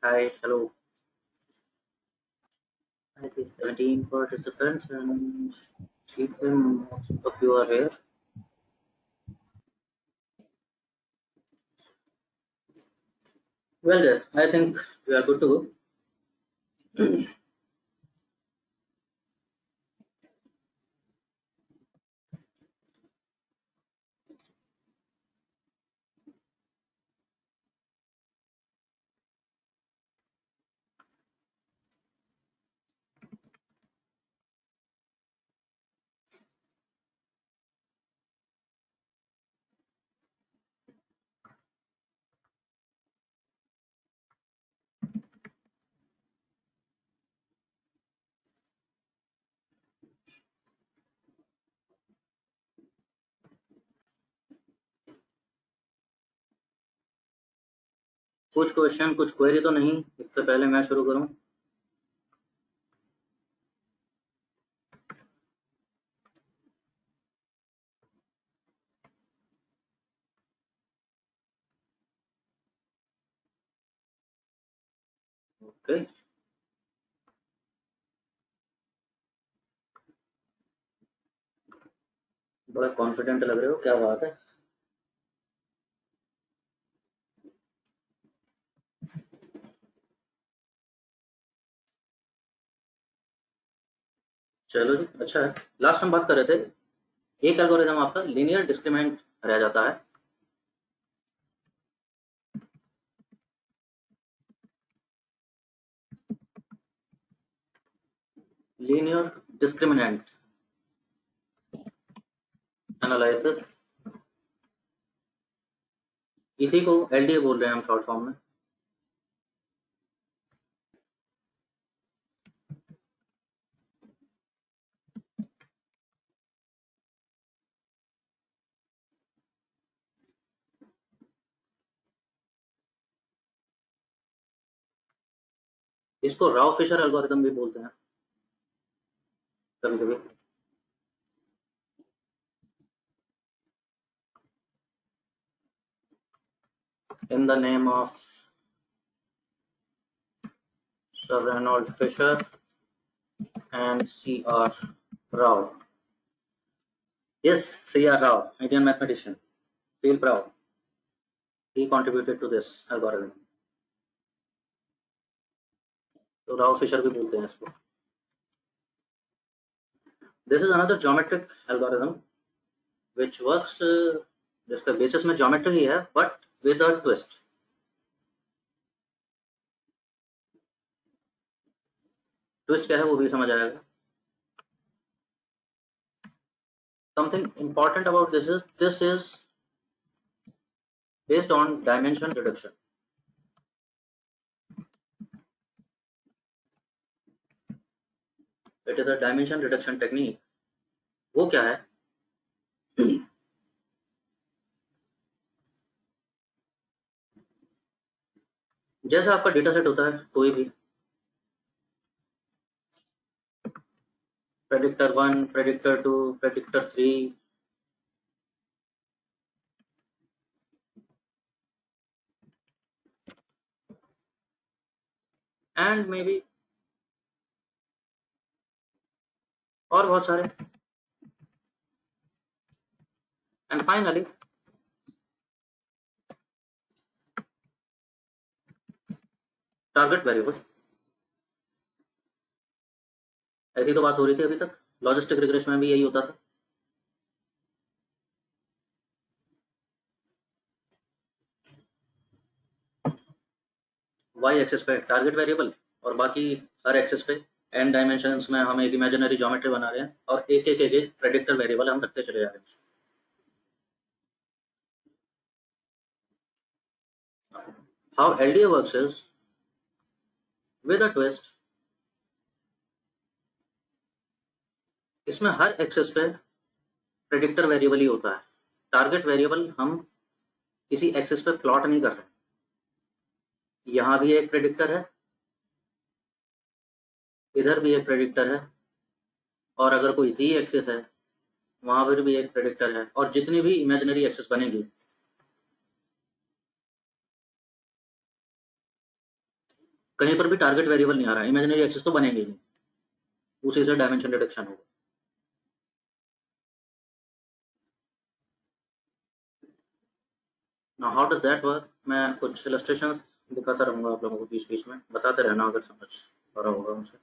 Hi, hello. I see 17 participants and most of you are here. Well, then, I think we are good to go. कुछ question, कुछ query तो नहीं इससे पहले मैं शुरू करूं? ओके, बड़ा कॉन्फिडेंट लग रहे हो, क्या बात है। चलो जी, अच्छा है। लास्ट हम बात कर रहे थे, एक एल्गोरिथम आपका लीनियर डिस्क्रिमिनेंट रह जाता है। लीनियर डिस्क्रिमिनेंट एनालिसिस, इसी को एलडीए बोल रहे हैं हम शॉर्ट फॉर्म में। इसको राव फिशर एल्गोरिथम भी बोलते हैं कभी कभी। In the name of Sir Reynold Fisher and C.R. Rao. Yes, C.R. Rao, Indian mathematician. Feel proud. He contributed to this algorithm. तो राव फिशर भी बोलते हैं इसको। This is another geometric algorithm which works, जिसका बेसिस में geometry ही है but with a twist. Twist क्या है वो भी समझ आएगा। Something important about this is based on dimension reduction. It is a dimension reduction technique. वो क्या है? जैसा आपका डेटा सेट होता है कोई भी, predictor 1, predictor 2, predictor 3, and maybe और बहुत सारे। And finally target variable. ऐसी तो बात हो रही थी अभी तक, लॉजिस्टिक रिग्रेशन में भी यही होता था। वाई एक्सिस पे टारगेट वेरिएबल और बाकी हर एक्सिस पे एन डायमेंशंस में हम एक इमेजिनरी ज्योमेट्री बना रहे हैं और एक प्रेडिक्टर वेरिएबल हम रखते चले जा रहे हैं। How LDA works is with a twist. इसमें हर एक्सिस पे प्रेडिक्टर वेरिएबल ही होता है। टारगेट वेरिएबल हम किसी एक्सिस पे प्लॉट नहीं कर रहे। यहाँ भी एक प्रेडिक्टर है, इधर भी एक प्रेडिक्टर है, और अगर कोई जी एक्सिस है वहां पर भी एक प्रेडिक्टर है, और जितनी भी इमेजिनरी एक्सिस बनेगी कहीं पर भी टारगेट वेरिएबल नहीं आ रहा है, इमेजिनरी एक्सेस तो बनेंगे ही नहीं, उसी से डायमेंशन डिडक्शन होगा। Now how does that work? मैं कुछ इलस्ट्रेशन दिखाता रहूंगा आप लोगों को, बीच बीच में बताते रहना अगर समझ आ रहा होगा उनसे।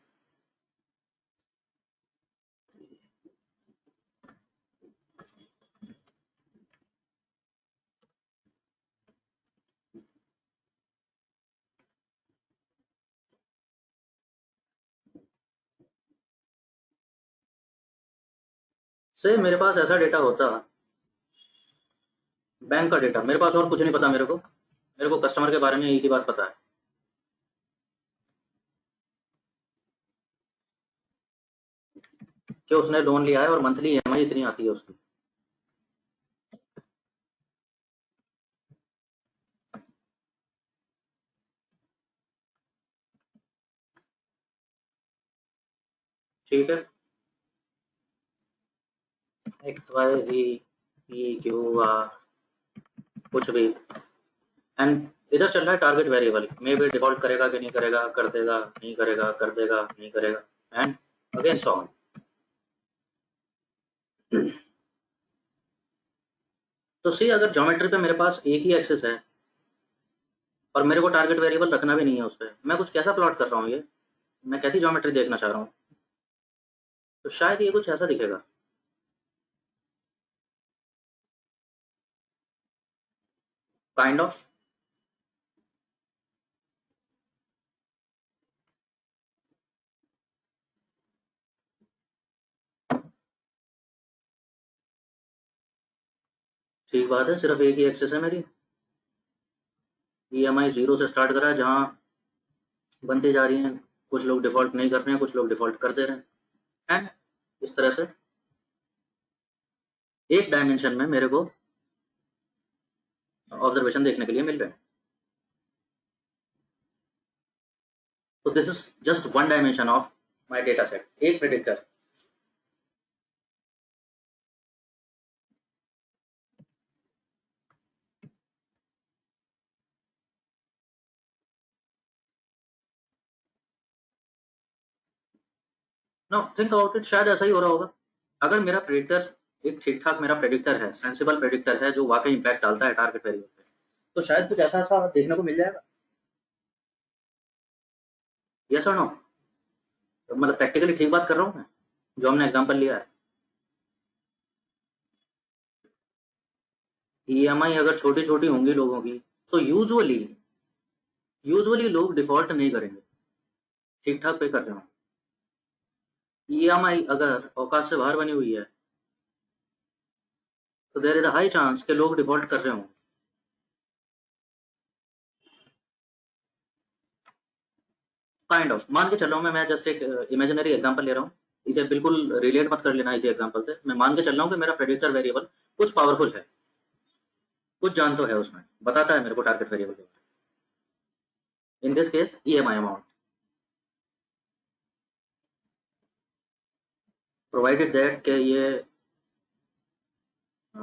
से मेरे पास ऐसा डेटा होता, बैंक का डेटा, मेरे पास और कुछ नहीं पता, मेरे को कस्टमर के बारे में एक ही बात पता है कि उसने लोन लिया है और मंथली ईएमआई इतनी आती है उसकी। ठीक है, X Y G P Q R कुछ भी, एंड इधर चल रहा है टारगेट वेरिएबल, मे भी डिफॉल्ट करेगा कि नहीं करेगा, कर देगा नहीं करेगा, कर देगा नहीं करेगा, एंड अगेन सो ऑन। तो सी अगर ज्योमेट्री पे मेरे पास एक ही एक्सेस है और मेरे को टारगेट वेरिएबल रखना भी नहीं है उस पर, मैं कुछ कैसा प्लॉट कर रहा हूँ, ये मैं कैसी ज्योमेट्री देखना चाह रहा हूँ, तो शायद ये कुछ ऐसा दिखेगा। Kind of. ठीक बात है, सिर्फ एक ही एक्सेस है मेरी, ईएमआई जीरो से स्टार्ट करा है, जहाँ बनती जा रही हैं, कुछ लोग डिफॉल्ट नहीं कर रहे हैं, कुछ लोग डिफॉल्ट कर दे रहे हैं, एंड इस तरह से एक डायमेंशन में मेरे को ऑब्जर्वेशन देखने के लिए मिल रहे हैं। तो this is just one dimension of my data set, एक predictor. No think about it, शायद ऐसा ही हो रहा होगा। अगर मेरा प्रेडिक्टर एक ठीक ठाक मेरा प्रेडिक्टर है, सेंसिबल प्रेडिक्टर है, जो वाकई इंपैक्ट डालता है टारगेट वेरिएबल पे, तो शायद कुछ ऐसा ऐसा देखने को मिल जाएगा। यस और नो? मतलब प्रैक्टिकली ठीक बात कर रहा हूँ मैं, जो हमने एग्जांपल लिया है। ईएमआई अगर छोटी छोटी होंगी लोगों की, तो यूजुअली लोग डिफॉल्ट नहीं करेंगे, ठीक ठाक पे कर रहे हो। ईएमआई अगर औकात से बाहर बनी हुई है, तो देर इज अ हाई चांस कि लोग डिफॉल्ट कर रहे हों। काइंड ऑफ मान के चल रहा हूँ मैं जस्ट एक इमेजिनरी एग्जांपल ले रहा हूँ, इसे बिल्कुल रिलेट मत कर लेना इसी एग्जांपल से। मैं मान के चल रहा हूँ कि मेरा प्रेडिक्टर वेरिएबल कुछ पावरफुल है, कुछ जान तो है उसमें, बताता है मेरे को टारगेट वेरिएबल के बारे में, in this case EMI amount, provided that कि ये अ,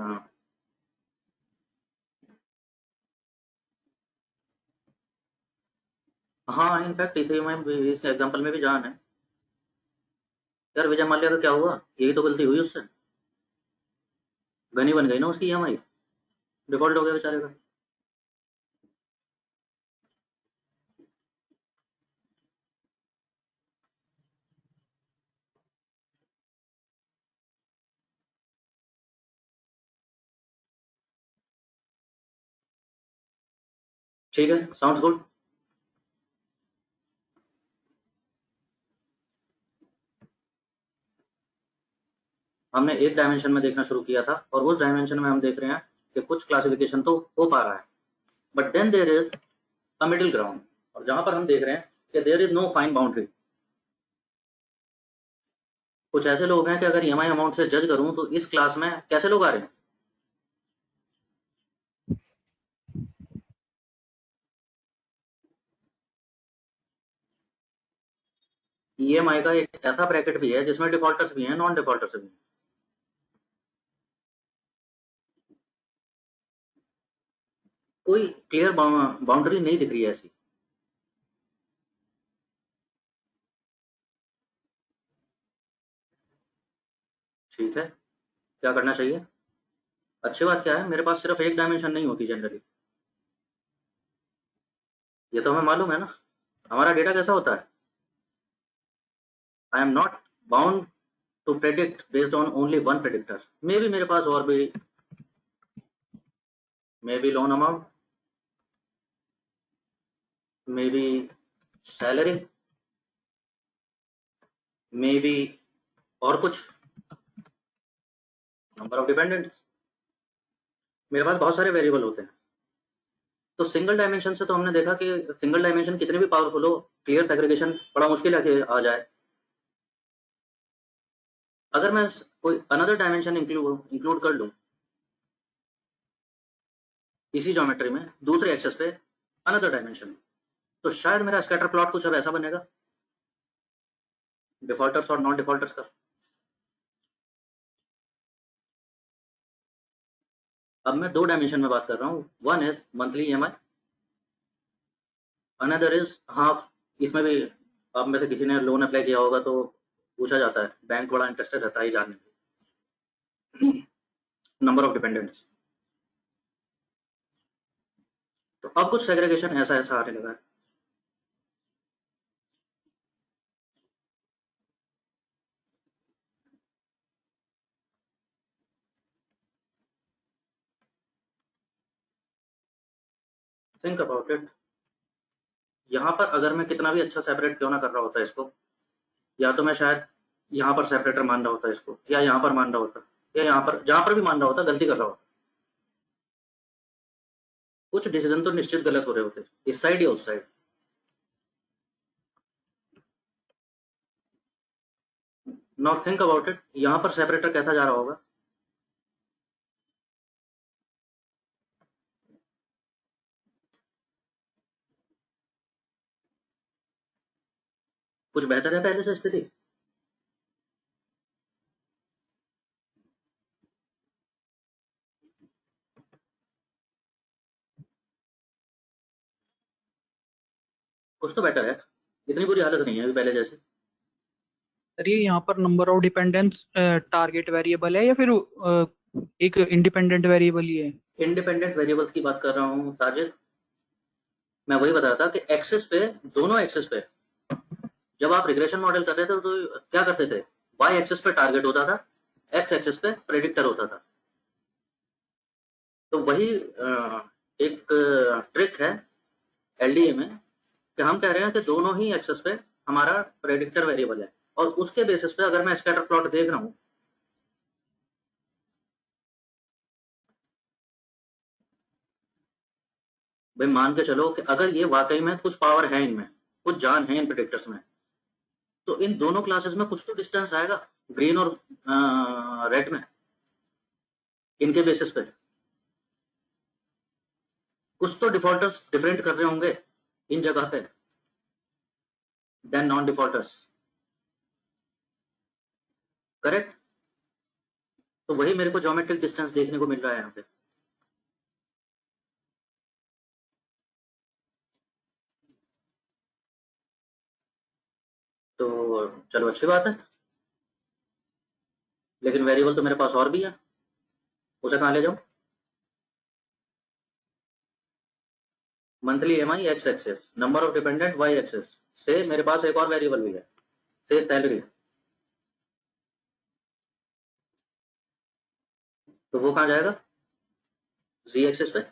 हाँ इनफैक्ट इसे मैं इस एग्जांपल में भी जान है। यार विजय माल्या का क्या हुआ, यही तो गलती हुई उससे, गनी बन गई ना उसकी ईएमआई, डिफॉल्ट हो गया बेचारे का। ठीक है, साउंड्स गुड। हमने एक डायमेंशन में देखना शुरू किया था, और उस डायमेंशन में हम देख रहे हैं कि कुछ क्लासिफिकेशन तो हो पा रहा है, but then there is a middle ground, और जहां पर हम देख रहे हैं कि there is no fine boundary. कुछ ऐसे लोग हैं कि अगर ईएमआई अमाउंट से जज करूं तो इस क्लास में कैसे लोग आ रहे हैं। ईएमआई का एक ऐसा ब्रैकेट भी है जिसमें डिफॉल्टर्स भी हैं, नॉन डिफॉल्टर्स भी हैं। कोई क्लियर बाउंड्री नहीं दिख रही है ऐसी। ठीक है, क्या करना चाहिए? अच्छी बात क्या है, मेरे पास सिर्फ एक डायमेंशन नहीं होती जनरली, ये तो हमें मालूम है ना। हमारा डेटा कैसा होता है? I am not bound to predict based on only one predictor. Maybe मेरे पास और भी, maybe loan amount, maybe salary, maybe और कुछ, नंबर ऑफ डिपेंडेंट्स। मेरे पास बहुत सारे वेरिएबल होते हैं। तो सिंगल डायमेंशन से तो हमने देखा कि सिंगल डायमेंशन कितने भी पावरफुल हो, क्लियर सेग्रीगेशन बड़ा मुश्किल है कि आ जाए। अगर मैं कोई अनदर डायमेंशन इंक्लूड कर लूं इसी ज्योमेट्री में दूसरे एक्सेस पे अनदर डायमेंशन, तो शायद मेरा स्कैटर प्लॉट कुछ अब ऐसा बनेगा, डिफॉल्टर्स और नॉन डिफॉल्टर्स का। अब मैं दो डायमेंशन में बात कर रहा हूँ, one is monthly EMI, another is half. इसमें भी आप में से किसी ने लोन अप्लाई किया होगा तो पूछा जाता है, बैंक बड़ा इंटरेस्टेड रहता है ये जानने में, नंबर ऑफ डिपेंडेंट्स। तो अब कुछ सेग्रीगेशन ऐसा ऐसा आने लगा है। थिंक अबाउट इट, यहाँ पर अगर मैं कितना भी अच्छा सेपरेट क्यों ना कर रहा होता है इसको, या तो मैं शायद यहाँ पर सेपरेटर मान रहा होता है इसको, या यहाँ पर मान रहा होता, या यहाँ पर जहाँ पर भी मान रहा होता गलती कर रहा होता। कुछ डिसीजन तो निश्चित गलत हो रहे होते, इस साइड या उस side. Now think about it, यहाँ पर सेपरेटर कैसा जा रहा होगा? कुछ बेहतर है पहले से स्थिति? कुछ तो बेटर है, इतनी बुरी हालत नहीं है अभी पहले जैसे। सर ये यहाँ पर number of dependents target variable है या फिर एक इंडिपेंडेंट वेरिएबल ही है? इंडिपेंडेंट वेरिएबल्स की बात कर रहा हूँ साजिद। मैं वही बता रहा था कि एक्सेस पे, दोनों एक्सेस पे जब आप रिग्रेशन मॉडल कर रहे थे तो क्या करते थे? वाई एक्सेस पे टारगेट होता था, एक्स एक्सेस पे प्रेडिक्टर होता था। तो वही एक ट्रिक है एलडीए में कि हम कह रहे हैं कि दोनों ही एक्सेस पे हमारा प्रेडिक्टर वेरिएबल है, और उसके बेसिस पे अगर मैं स्कैटर प्लॉट देख रहा हूँ, भाई मान के चलो कि अगर ये वाकई में कुछ पावर है इनमें, कुछ जान है इन प्रेडिक्टर्स में, तो इन दोनों क्लासेस में कुछ तो डिस्टेंस आएगा, ग्रीन और रेड में, इनके बेसिस पे कुछ तो डिफॉल्टर्स डिफरेंट कर रहे होंगे इन जगह पे देन नॉन डिफॉल्टर्स, करेक्ट? तो वही मेरे को ज्योमेट्रिक डिस्टेंस देखने को मिल रहा है यहाँ पे। तो चलो अच्छी बात है, लेकिन वेरिएबल तो मेरे पास और भी है, उसे कहाँ ले जाऊँ? Monthly EMI X axis, number of dependent Y axis, से मेरे पास एक और वेरिएबल भी है, से सैलरी। तो वो कहाँ जाएगा? जी एक्सेस पे।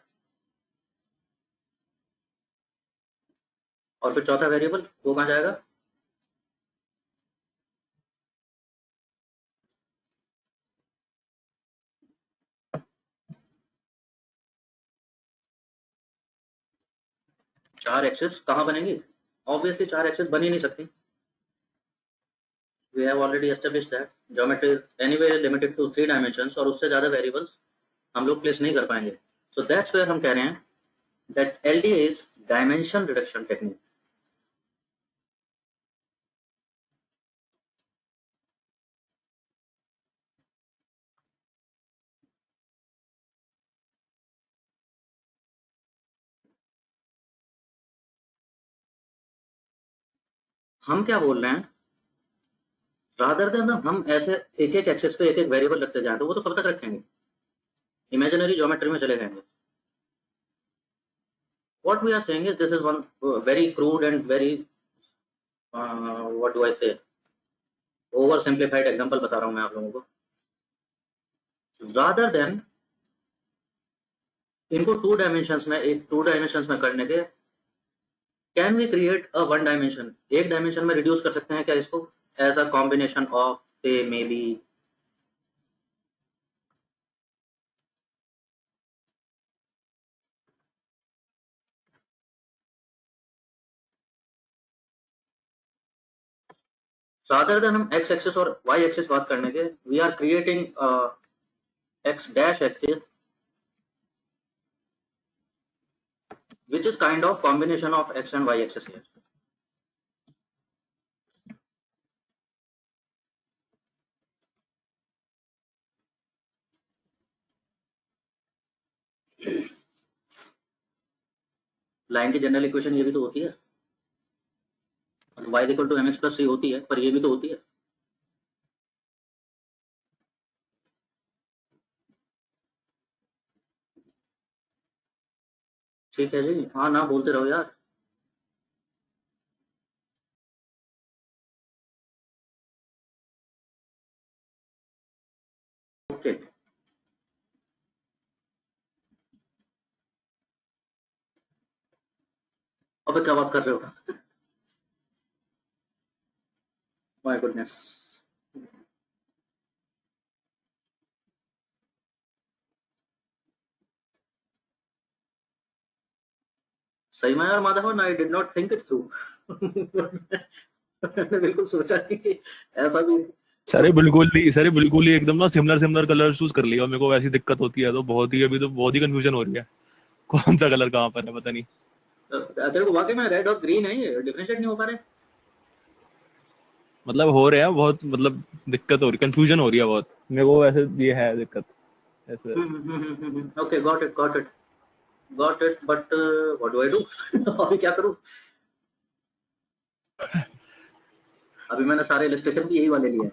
और फिर चौथा वेरिएबल वो कहाँ जाएगा? चार एक्सेस कहाँ बनेंगी? ऑब्वियसली चार एक्सेस बन ही नहीं सकती। We have already established that geometry anyway limited to 3 dimensions, और उससे ज्यादा वेरिएबल्स हम लोग प्लेस नहीं कर पाएंगे। सो दैट्स वेयर हम कह रहे हैं that LDA is dimension reduction technique. हम क्या बोल रहे हैं रादर देन हम ऐसे एक एक एक्सेस पे एक एक वेरिएबल रखते जाएं, तो वो तो कब तक रखेंगे, इमेजिनरी ज्योमेट्री में चले जाएंगे। What we are saying is this is one very crude and very what do I say, over simplified example बता रहा हूं मैं आप लोगों को। रादर देन इनको टू डायमेंशंस में करने के, can we create a one dimension, एक डायमेंशन में रिड्यूस कर सकते हैं क्या इसको, एज अ कॉम्बिनेशन ऑफ से मे बी रादर देन हम एक्स एक्सिस और वाई एक्सिस बात करने के, we are creating X dash axis which is kind of combination of x and y axis here. Line की जनरल इक्वेशन ये भी तो होती है, y equal to mx plus c होती है, पर ये भी तो होती है। ठीक है जी, हाँ ना बोलते रहो यार। ओके, अबे क्या बात कर रहे हो, माय गुडनेस। सही में यार Madhavan, I did not think it through. मैंने बिल्कुल सोचा नहीं कि ऐसा भी। सर बिल्कुल ही एकदम ना सिमिलर सिमिलर कलर चूज कर लिया, मेरे को वैसी दिक्कत होती है तो बहुत ही, अभी तो बहुत ही कंफ्यूजन हो रही है कौन सा कलर कहाँ पर है पता नहीं। तेरे को वाकई में रेड और ग्रीन है, ये डिफरेंशिएट नहीं हो पा रहे। मतलब हो रहे हैं बहुत, मतलब दिक्कत हो रही, कंफ्यूजन हो रही है बहुत मेरे को, ऐसे ये है दिक्कत ऐसे। Okay, got it, but what do I do, अभी क्या करूं। अभी मैंने सारे इलस्ट्रेशन भी यही वाले लिए हैं।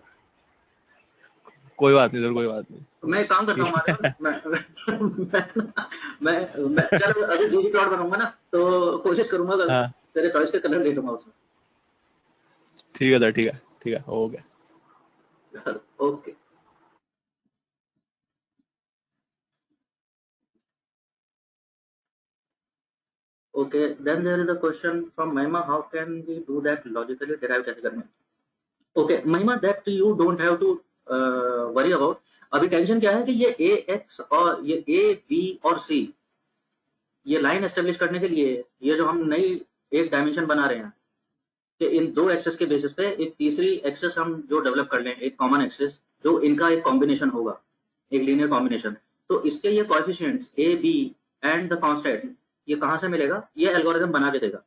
कोई बात नहीं सर, कोई बात नहीं। तो मैं एक काम करता हूँ माधवन, मैं चल अभी जीजी प्लॉट बनाऊंगा ना, तो कोशिश करूंगा हाँ तेरे चॉइस के कलर ले लूंगा उसमें। ठीक है सर, ठीक है हो गया। Okay, okay, then there is a question from Mahima, how can we do that logically, derive कैसे करना है। Okay Mahima, that you don't have to worry about. अभी टेंशन क्या है कि ये ए एक्स और ये ए बी और सी, ये लाइन एस्टेब्लिश करने के लिए, ये जो हम नई एक डायमेंशन बना रहे हैं कि इन दो एक्सेस के बेसिस पे एक तीसरी एक्सेस हम जो डेवलप कर लें, एक कॉमन एक्सेस जो इनका एक कॉम्बिनेशन होगा, एक लीनियर कॉम्बिनेशन। तो इसके ये coefficients A B and the constant, ये कहाँ से मिलेगा, ये एल्गोरिथम बना के देगा।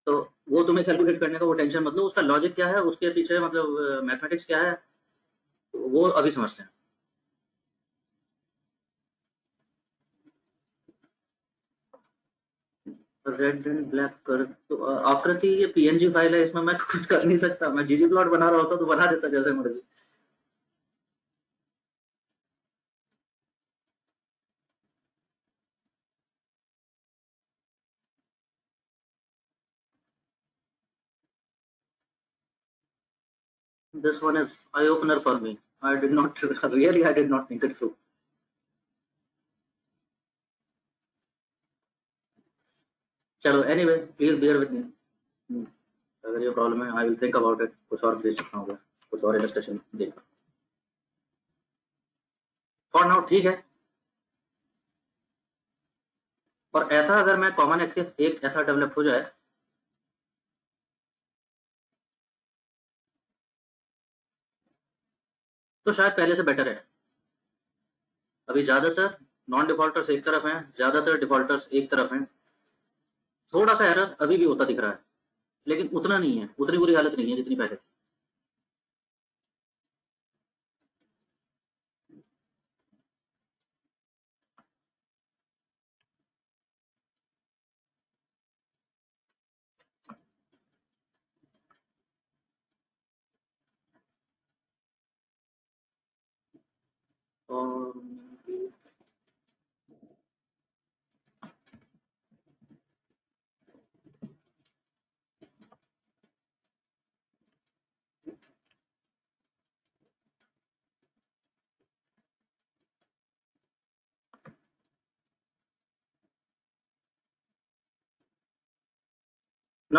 तो वो तुम्हें कैलकुलेट करने का वो टेंशन मत लो, उसका लॉजिक क्या है, उसके पीछे मतलब मैथमेटिक्स क्या है, वो अभी समझते हैं। रेड एंड ब्लैक कर तो आकृति, ये पीएनजी फाइल है, इसमें मैं तो कुछ कर नहीं सकता। मैं जीजी प्लॉट बना रहा होता तो बना देता जैसे मर्जी। This one is eye opener for me. I did not really, I did not think it through. चलो anyway, please bear with me. अगर ये प्रॉब्लम है, I will think about it. कुछ और देख सकता हूँ, कुछ और इलस्ट्रेशन देखा। For now ठीक है। और ऐसा अगर मैं कॉमन एक्सिस एक ऐसा डेवलप हो जाए, तो शायद पहले से बेटर है। अभी ज्यादातर नॉन डिफॉल्टर्स एक तरफ हैं, ज्यादातर डिफॉल्टर्स एक तरफ हैं। थोड़ा सा एरर अभी भी होता दिख रहा है, लेकिन उतना नहीं है, उतनी बुरी हालत नहीं है जितनी पहले थी। नाउ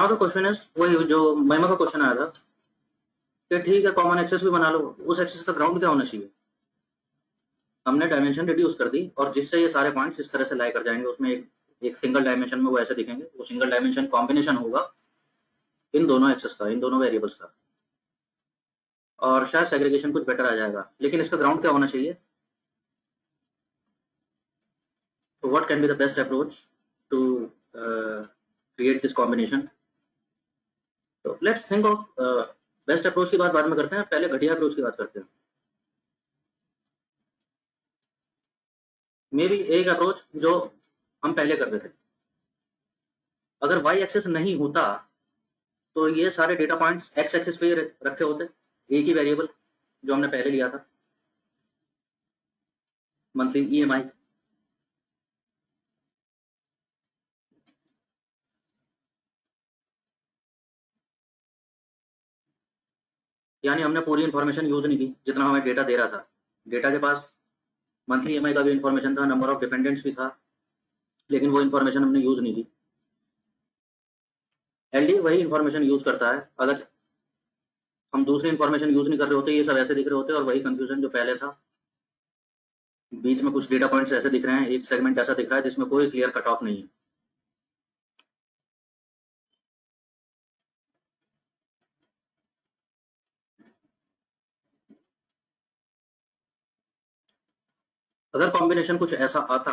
द क्वेश्चन इज, वही जो महिमा का क्वेश्चन आया था कि ठीक है कॉमन एक्सेस भी बना लो, उस एक्सेस का ग्राउंड क्या होना चाहिए। हमने डायमेंशन रिड्यूस कर दी और जिससे ये सारे पॉइंट्स इस तरह से लाई कर जाएंगे, उसमें एक सिंगल डायमेंशन में वो ऐसे दिखेंगे। वो सिंगल डायमेंशन कॉम्बिनेशन होगा इन दोनों एक्सेस का, इन दोनों वेरिएबल्स का, और शायद सेग्रीगेशन कुछ बेटर आ जाएगा। लेकिन इसका ग्राउंड क्या होना चाहिए? तो what can be the best approach to create this combination? तो let's think of best approach की बात बाद में करते हैं, पहले घटिया अप्रोच की बात करते हैं। मे बी एक अप्रोच जो हम पहले करते थे, अगर वाई एक्सेस नहीं होता तो ये सारे डेटा पॉइंट्स एक्स एक्सिस पे ही रखे होते, एक ही वेरिएबल जो हमने पहले लिया था, मंथली ईएमआई। यानी हमने पूरी इन्फॉर्मेशन यूज नहीं की जितना हमें डेटा दे रहा था। डेटा के पास मंथली ईएमआई का भी इन्फॉर्मेशन था, नंबर ऑफ डिपेंडेंट्स भी था, लेकिन वो इन्फॉर्मेशन हमने यूज नहीं की। एलडी वही इन्फॉर्मेशन यूज करता है। अगर हम दूसरी इन्फॉर्मेशन यूज नहीं कर रहे होते, ये सब ऐसे दिख रहे होते और वही कंफ्यूजन जो पहले था, बीच में कुछ डेटा पॉइंट्स ऐसे दिख रहे हैं, एक सेगमेंट ऐसा दिख रहा है जिसमें कोई क्लियर कट ऑफ नहीं है। अगर कॉम्बिनेशन कुछ ऐसा आता,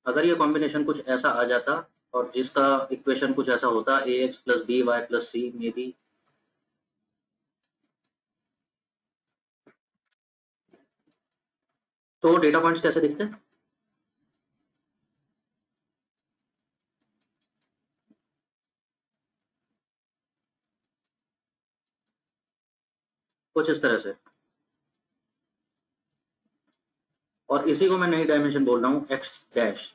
अगर ये कॉम्बिनेशन कुछ ऐसा आ जाता और जिसका इक्वेशन कुछ ऐसा होता, A X plus B Y plus C में बी, तो डेटा पॉइंट्स कैसे दिखते हैं? कुछ इस तरह से। और इसी को मैं नई डायमेंशन बोल रहा हूँ, एक्स डैश।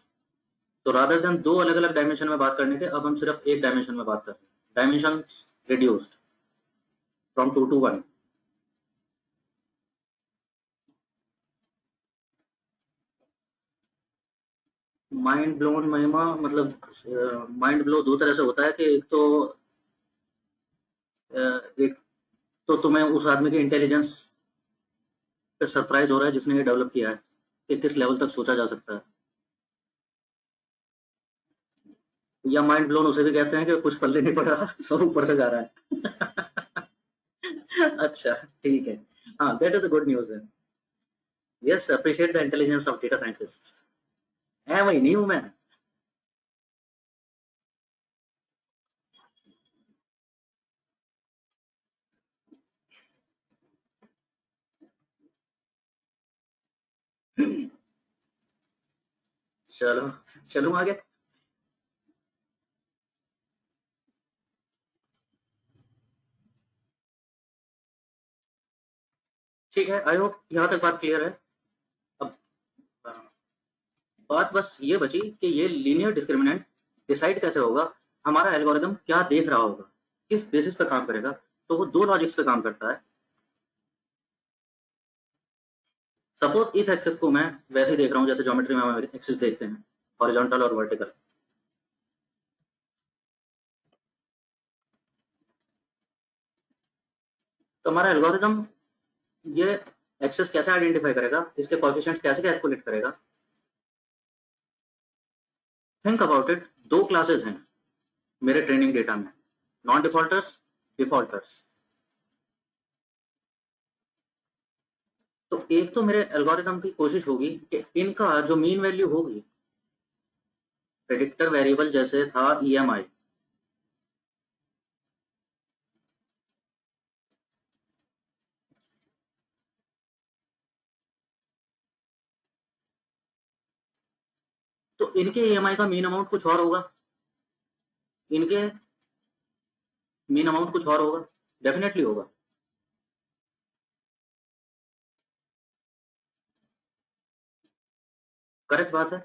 तो रादर देन दो अलग अलग डायमेंशन में बात करने के, अब हम सिर्फ एक डायमेंशन में बात कर रहे हैं। Dimension reduced from 2 to 1। Mind blown महिमा, मतलब माइंड ब्लो दो तरह से होता है कि एक तो एक तो तुम्हें उस आदमी के इंटेलिजेंस पे सरप्राइज हो रहा है जिसने ये डेवलप किया है, कि किस लेवल तक सोचा जा सकता है। या माइंड ब्लोन उसे भी कहते हैं कि कुछ पल्ले नहीं पड़ा, सब ऊपर से जा रहा है। अच्छा, ठीक है। हाँ, दैट इज गुड न्यूज है। Yes, appreciate the intelligence of data scientist. है वही नहीं हूं मैं। चलो, चलूं आगे। ठीक है, आई होप यहाँ तक बात क्लियर है। अब बात बस ये बची कि ये लीनियर डिस्क्रिमिनेंट डिसाइड कैसे होगा, हमारा एल्गोरिदम क्या देख रहा होगा, किस बेसिस पे काम करेगा। तो वो दो लॉजिक्स पे काम करता है। सपोज इस एक्सेस को मैं वैसे ही देख रहा हूँ जैसे ज्योमेट्री में हम एक्सेस देखते हैं, हॉरिजॉन्टल और वर्टिकल। तो हमारा एल्गोरिदम ये एक्सेस कैसे आइडेंटिफाई करेगा, इसके कोएफिशिएंट कैसे कैलकुलेट करेगा। थिंक अबाउट इट, दो क्लासेस हैं मेरे ट्रेनिंग डेटा में, नॉन डिफॉल्टर्स, डिफॉल्टर्स। तो एक तो मेरे एल्गोरिदम की कोशिश होगी कि इनका जो मीन वैल्यू होगी, प्रेडिक्टर वेरिएबल जैसे था ईएमआई, तो इनके ईएमआई का मीन अमाउंट कुछ और होगा। इनके मीन अमाउंट कुछ और होगा, डेफिनेटली होगा। करेक्ट बात है,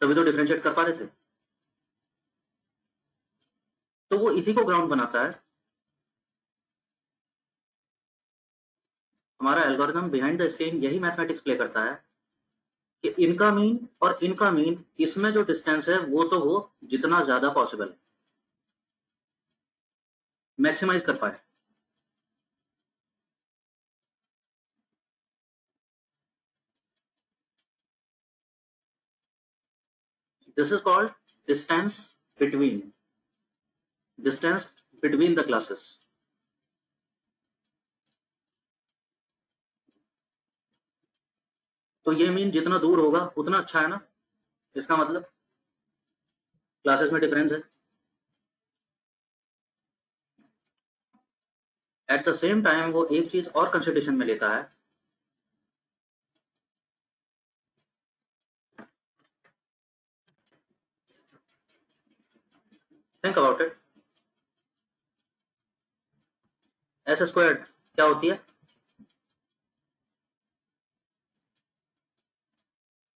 तभी तो डिफरेंशिएट कर पा रहे थे। तो वो इसी को ग्राउंड बनाता है। हमारा एल्गोरिथम बिहाइंड द स्क्रीन यही मैथमेटिक्स प्ले करता है कि इनका मीन और इनका मीन, इसमें जो डिस्टेंस है वो तो वो जितना ज्यादा पॉसिबल मैक्सिमाइज कर पाए। This is called distance between the classes. तो ये मीन जितना दूर होगा उतना अच्छा है ना, इसका मतलब क्लासेस में डिफरेंस है। एट द सेम टाइम वो एक चीज और कंसिडरेशन में लेता है, think about it. S squared क्या होती है?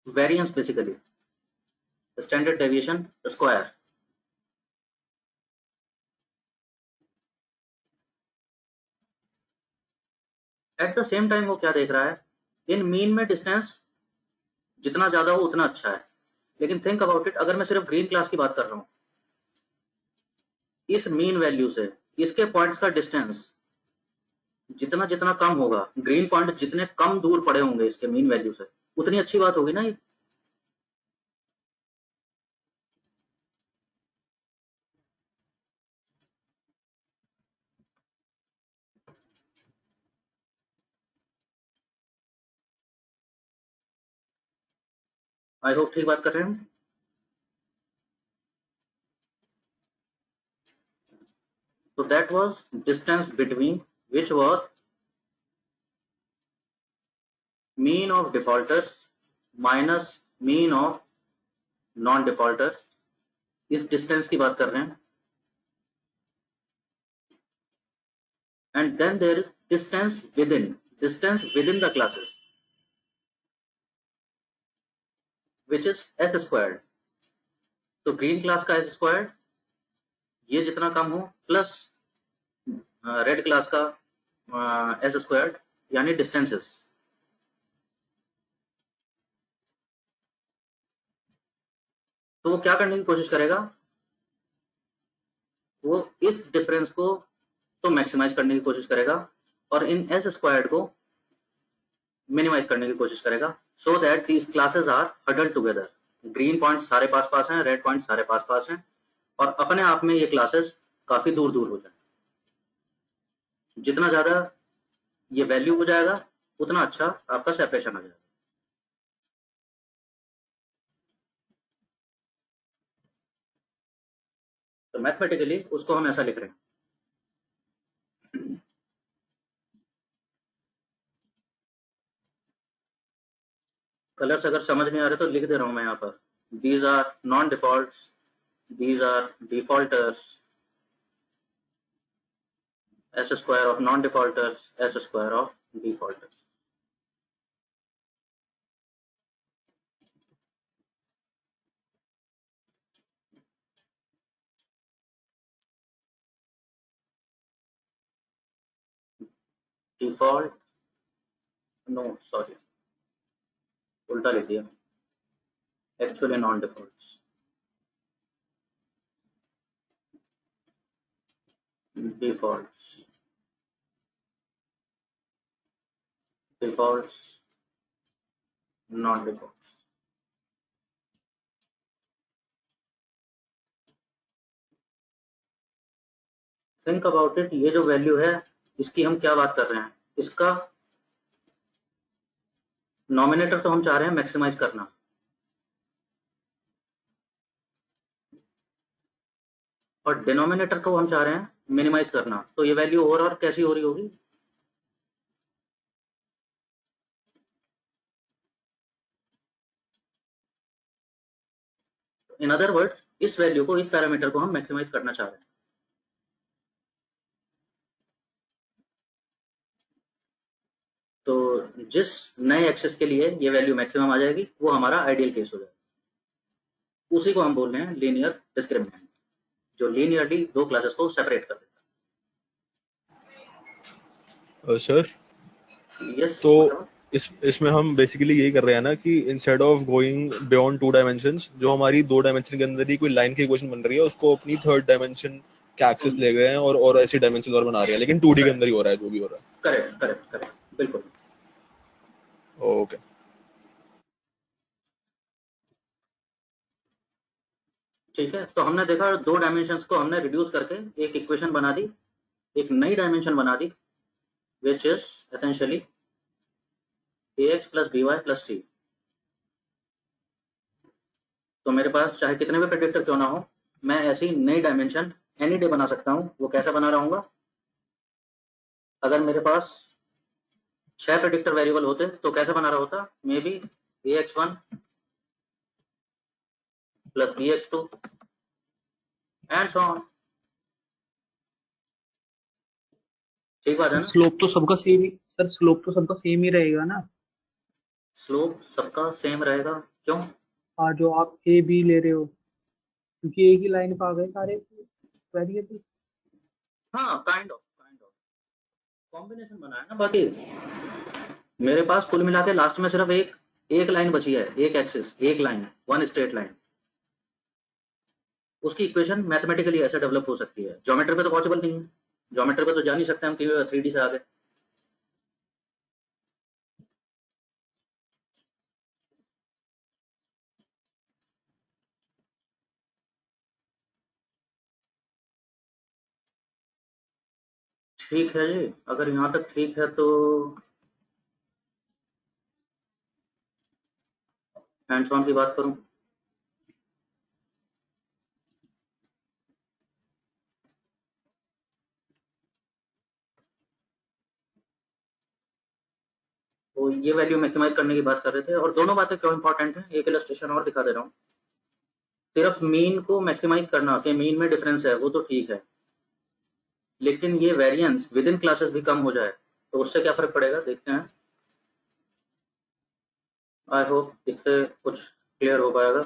Variance, basically standard deviation square. At the same time वो क्या देख रहा है, इन मीन में डिस्टेंस जितना ज्यादा हो उतना अच्छा है। लेकिन थिंक अबाउट इट, अगर मैं सिर्फ ग्रीन क्लास की बात कर रहा हूं, इस मीन वैल्यू से इसके पॉइंट्स का डिस्टेंस जितना जितना कम होगा, ग्रीन पॉइंट जितने कम दूर पड़े होंगे इसके मीन वैल्यू से, उतनी अच्छी बात होगी ना ये। आई होप ठीक बात कर रहे हैं। So that was distance between, which was mean of defaulters minus mean of non defaulters। इस डिस्टेंस की बात कर रहे हैं। And then there is distance within the classes, which is S squared. तो ग्रीन क्लास का S squared, ये जितना कम हो, प्लस रेड क्लास का एस स्क्वायर्ड, यानी डिस्टेंसेस। तो वो क्या करने की कोशिश करेगा, वो इस डिफरेंस को तो मैक्सिमाइज करने की कोशिश करेगा और इन एस स्क्वायर्ड को मिनिमाइज करने की कोशिश करेगा, so that these classes are huddled together. Green point सारे पास पास हैं, रेड पॉइंट सारे पास पास हैं, और अपने आप में ये क्लासेस काफी दूर दूर हो जाए। जितना ज्यादा ये वैल्यू हो जाएगा उतना अच्छा आपका सेपरेशन आ जाएगा। तो मैथमेटिकली उसको हम ऐसा लिख रहे हैं। कलर्स अगर समझ नहीं आ रहे तो लिख दे रहा हूं मैं यहाँ पर। These are non defaults, these are defaulters, s square of non defaulters, s square of defaulters। Default, no sorry, उल्टा लिख दिया, actually non defaults. defaults, defaults, non defaults। Think about it, ये जो वैल्यू है इसकी हम क्या बात कर रहे हैं, इसका नॉमिनेटर तो हम चाह रहे हैं मैक्सिमाइज करना, और डिनोमिनेटर को हम चाह रहे हैं मिनिमाइज करना। तो ये वैल्यू और कैसी हो रही होगी, इन अदर वर्ड्स इस वैल्यू को, इस पैरामीटर को हम मैक्सिमाइज करना चाह रहे हैं। तो जिस नए एक्सेस के लिए ये वैल्यू मैक्सिमम आ जाएगी वो हमारा आइडियल केस हो जाएगा। उसी को हम बोल रहे हैं लीनियर डिस्क्रिमिनेंट, जो लीनियरली दो क्लासेस को सेपरेट कर देता सर है। यस, तो इसमें हम बेसिकली यही कर रहे हैं ना कि instead of going beyond 2 dimensions, जो हमारी 2 डायमेंशन के अंदर ही कोई लाइन की इक्वेशन बन रही है, उसको अपनी 3rd डायमेंशन का एक्सेस ले गए हैं और ऐसी डायमेंशन और बना रहे हैं, लेकिन 2D के अंदर ही हो रहा है जो भी हो रहा है। करेक्ट करेक्ट करेक्ट, बिल्कुल। ओके, ठीक है, तो हमने देखा 2 डायमेंशंस को हमने रिड्यूस करके एक इक्वेशन बना दी, एक नई डायमेंशन बना दी, which is essentially ax plus by plus c। तो मेरे पास चाहे कितने भी प्रेडिक्टर क्यों ना हो, मैं ऐसी नई डायमेंशन एनी डे बना सकता हूं। वो कैसे बना रहा हूंगा? अगर मेरे पास 6 प्रेडिक्टर वेरिएबल होते तो कैसे बना रहा होता? May be ax1 plus bx2 and so on. ठीक बात है ना? स्लोप तो सबका सेम ही सर, स्लोप तो सबका सेम ही रहेगा ना। स्लोप सबका सेम रहेगा, क्यों? हाँ, जो आप ए बी ले रहे हो, क्योंकि एक ही लाइन पे आ गए सारे वेरिएबल। हाँ, काइंड ऑफ कॉम्बिनेशन बना है ना। बाकी मेरे पास कुल मिला के लास्ट में सिर्फ एक लाइन बची है, एक एक्सिस, एक लाइन, वन स्ट्रेट लाइन। उसकी इक्वेशन मैथमेटिकली ऐसे डेवलप हो सकती है। ज्योमेट्री पे तो पॉसिबल नहीं है, ज्योमेट्री पे तो जा नहीं सकते हम 3D से आगे। ठीक है जी, अगर यहाँ तक ठीक है तो हैंड्स ऑन की बात करूं। तो ये वैल्यू मैक्सिमाइज करने की बात कर रहे थे, और दोनों बातें क्यों इंपॉर्टेंट है, एक इलस्ट्रेशन और दिखा दे रहा हूँ। सिर्फ मीन को मैक्सिमाइज करना कि मीन में डिफरेंस है वो तो ठीक है, लेकिन ये वेरिएंस विद इन क्लासेस भी कम हो जाए तो उससे क्या फर्क पड़ेगा, देखते हैं। आई होप इससे कुछ क्लियर हो पाएगा।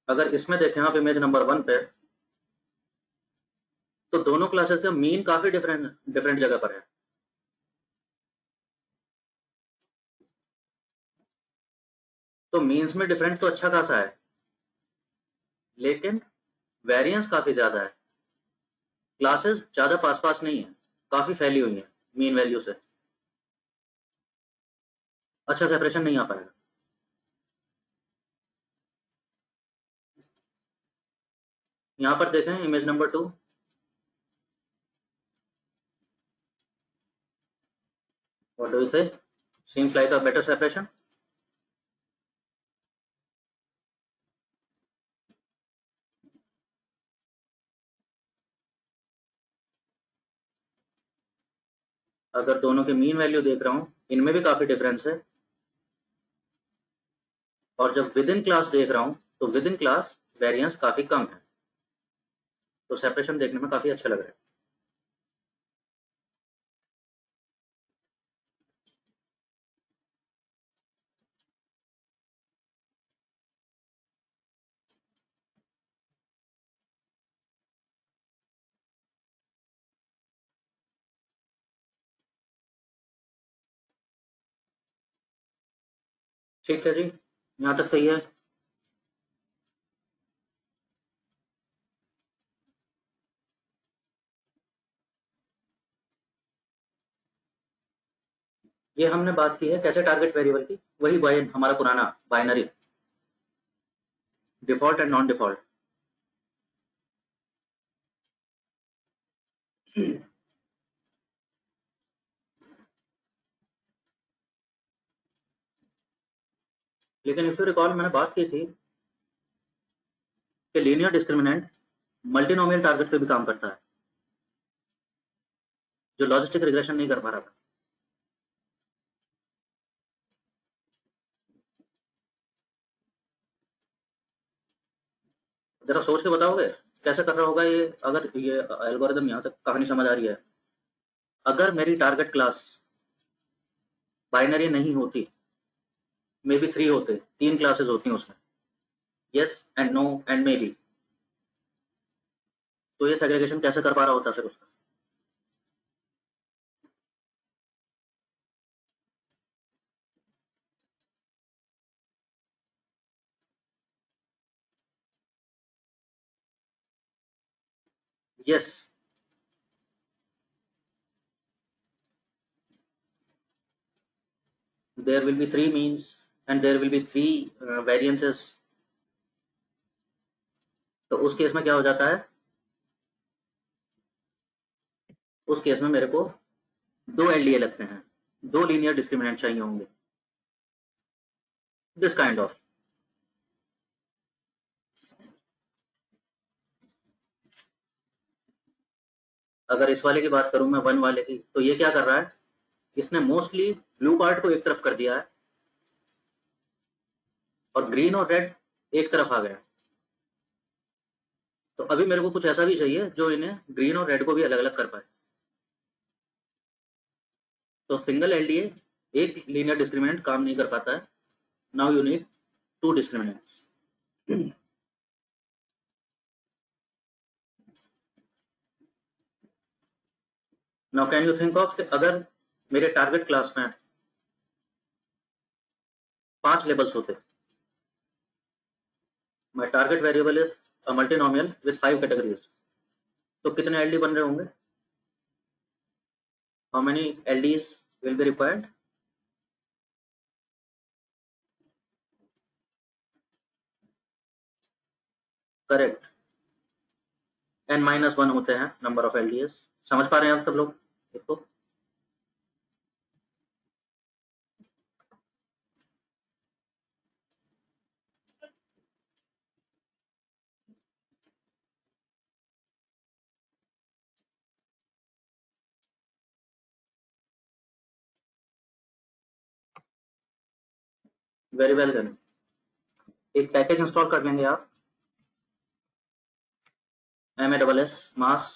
अगर इसमें देखें आप इमेज नंबर 1 पे, तो दोनों क्लासेस का मीन काफी डिफरेंट डिफरेंट जगह पर है। तो मीन्स में डिफरेंट तो अच्छा खासा है, लेकिन वेरिएंस काफी ज्यादा है। क्लासेस ज्यादा पास पास नहीं है, काफी फैली हुई है मीन वैल्यू से। अच्छा सेपरेशन नहीं आ पाएगा। यहाँ पर देखें image number 2, what do you say? Seems like a better separation. अगर दोनों के मीन वैल्यू देख रहा हूँ, इनमें भी काफी डिफरेंस है, और जब विद इन क्लास देख रहा हूँ तो विद इन क्लास वेरिएंस काफी कम है। तो सेपरेशन देखने में काफी अच्छा लग रहा है। ठीक है जी, यहाँ तक सही है। ये हमने बात की है कैसे टारगेट वेरिएबल की, वही हमारा पुराना binary, default and non default. लेकिन इफ यू रिकॉल मैंने बात की थी कि लीनियर डिस्क्रिमिनेंट मल्टीनोमियल टारगेट पे भी काम करता है, जो लॉजिस्टिक रिग्रेशन नहीं कर पा रहा था। जरा सोच के बताओगे कैसे कर रहा होगा ये? अगर ये एल्गोरिदम यहाँ तक कहानी समझ आ रही है, अगर मेरी टारगेट क्लास बाइनरी नहीं होती, मे बी 3 होते, 3 क्लासेस होती हैं उसमें, yes and no and maybe, तो ये सेग्रीगेशन कैसे कर पा रहा होता फिर उसका? Yes, there will be 3 means and there will be 3 variances। तो उस केस में क्या हो जाता है? उस केस में मेरे को 2 एलडीए लगते हैं, 2 लीनियर डिस्क्रिमिनेंट चाहिए होंगे, दिस काइंड ऑफ। अगर इस वाले की बात करूं मैं 1 वाले की, तो ये क्या कर रहा है, इसने मोस्टली ब्लू पार्ट को एक तरफ कर दिया है और ग्रीन और रेड एक तरफ आ गया। तो अभी मेरे को कुछ ऐसा भी चाहिए जो इन्हें ग्रीन और रेड को भी अलग अलग कर पाए। तो सिंगल एलडीए एक लीनियर डिस्क्रिमिनेंट काम नहीं कर पाता है। Now you need 2 discriminants. Now can you think of, अगर मेरे टारगेट क्लास में 5 लेबल्स होते, my target variable is a multinomial with 5 categories, तो कितने एलडी बन रहे होंगे? How many LDs will be required? Correct, n-1 होते हैं नंबर ऑफ एलडीएस। समझ पा रहे हैं आप सब लोग इसको? वेरी वेल देन, एक पैकेज इंस्टॉल कर लेंगे आप, MASS मास।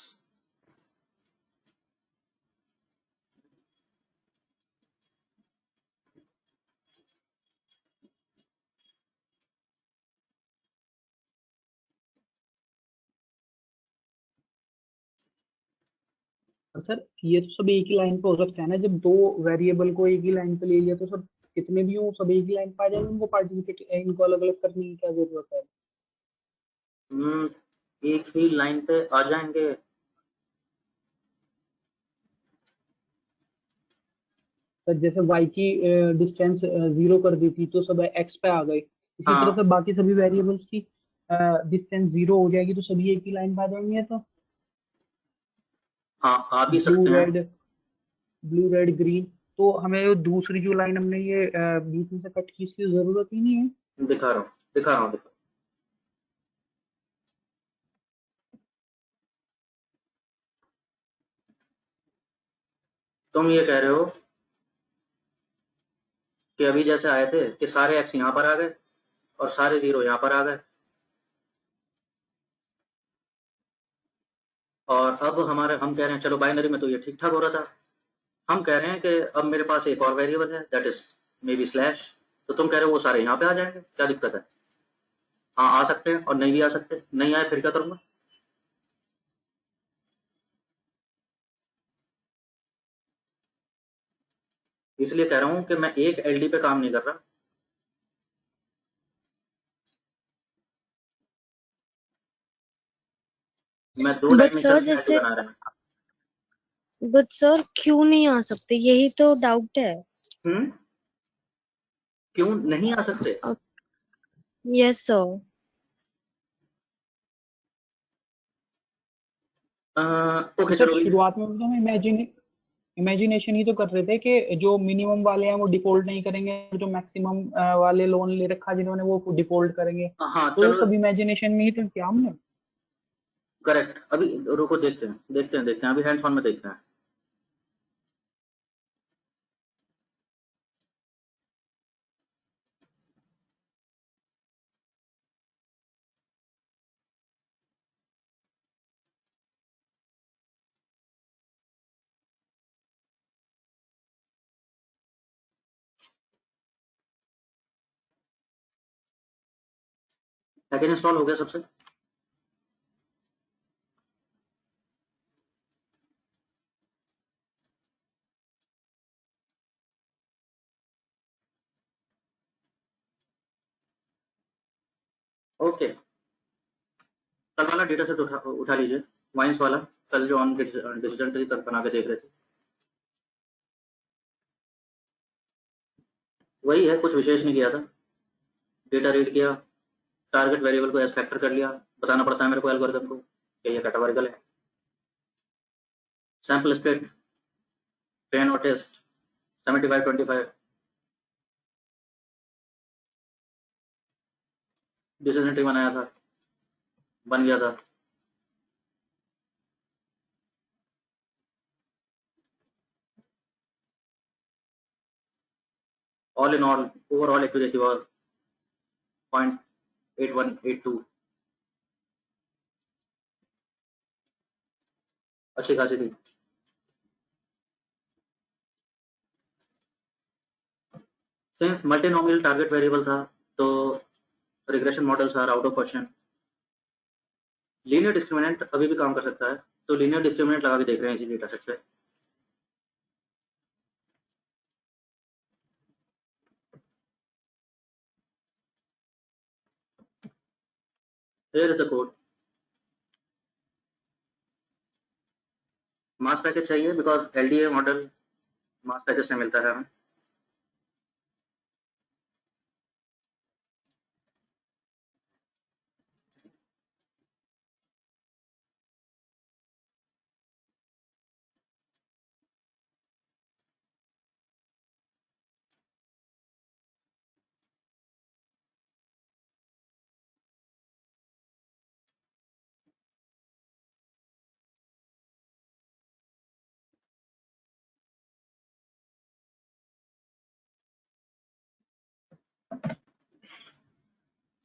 सर ये तो सब एक ही लाइन पे हो सकता है ना, जब दो वेरिएबल को एक ही लाइन पे ले लिया तो सर कितने भी हो सब एक ही लाइन पे आ जाएंगे, उनको पार्टिसिपेट इनको अलग अलग करने की क्या जरूरत है? एक ही लाइन पे आ जाएंगे। सर जैसे y की डिस्टेंस 0 कर दी थी तो सब x पे आ गए, इसी तरह से हाँ बाकी सभी वेरिएबल्स की डिस्टेंस 0 हो जाएगी तो सभी एक ही लाइन पे आ जाएंगे। तो हाँ, आ भी ब्लू सकते हैं। रेड, ब्लू रेड ग्रीन, तो हमें वो दूसरी जो लाइन हमने ये बीच में से कट की इसकी जरूरत ही नहीं है। दिखा रहा हूँ, दिखा रहा हूँ, तुम ये कह रहे हो कि अभी जैसे आए थे कि सारे एक्स यहाँ पर आ गए और सारे जीरो यहाँ पर आ गए, और अब हमारे हम कह रहे हैं चलो बाइनरी में तो ये ठीक ठाक हो रहा था, हम कह रहे हैं कि अब मेरे पास एक और वेरिएबल है that is may be slash, तो तुम कह रहे हो वो सारे यहाँ पे आ जाएंगे, क्या दिक्कत है? हाँ आ सकते हैं और नहीं भी आ सकते, नहीं आए फिर क्या करूँगा? इसलिए कह रहा हूँ कि मैं एक एलडी पे काम नहीं कर रहा, मैं 2 बट सर डायमेंशन में एलडी जैसे, बना रहा बट सर क्यों नहीं आ सकते, यही तो डाउट है। हूँ। क्यों नहीं आ सकते? Yes sir. तो ओके सर चलो भाई। शुरुआत में तो हम इमेजिनेशन ही तो कर रहे थे कि जो मिनिमम वाले हैं वो डिफॉल्ट नहीं करेंगे, जो मैक्सिमम वाले लोन ले रखा जिन्होंने वो डिफॉल्ट करेंगे, हाँ तो ये चलो, सब इमेजिनेशन में ही तो किया हमने। करेक्ट, अभी रुको देखते हैं, देखते हैं, अभी हैंड्स ऑन में देखते हैं। पैकेज इंस्टॉल हो गया सबसे? ओके, कल वाला डेटा सेट उठा लीजिए, वाइंस वाला, कल जो हम डिसीजन ट्री तक बना के देख रहे थे, वही है, कुछ विशेष नहीं किया था। डेटा रीड किया, टारगेट वेरिएबल को एज फैक्टर कर लिया, बताना पड़ता है मेरे को एल्गोरिथम को कि ये कैटेगोरिकल है। सैम्पल स्टेट, ट्रेन और टेस्ट, 75-25, डिसीजन ट्री बनाया था, बन गया था। All in all overall accuracy was 0.8182, अच्छी खासी थी। सिंस मल्टीनोमियल टारगेट वेरिएबल था तो regression model are out of question. Linear discriminant अभी भी काम कर सकता है, तो लीनियर डिस्क्रिमिनेंट लगा के देख रहे हैं इसी डेटा सेट पे। Here is the code. MASS package चाहिए because LDA model MASS package से मिलता है हमें।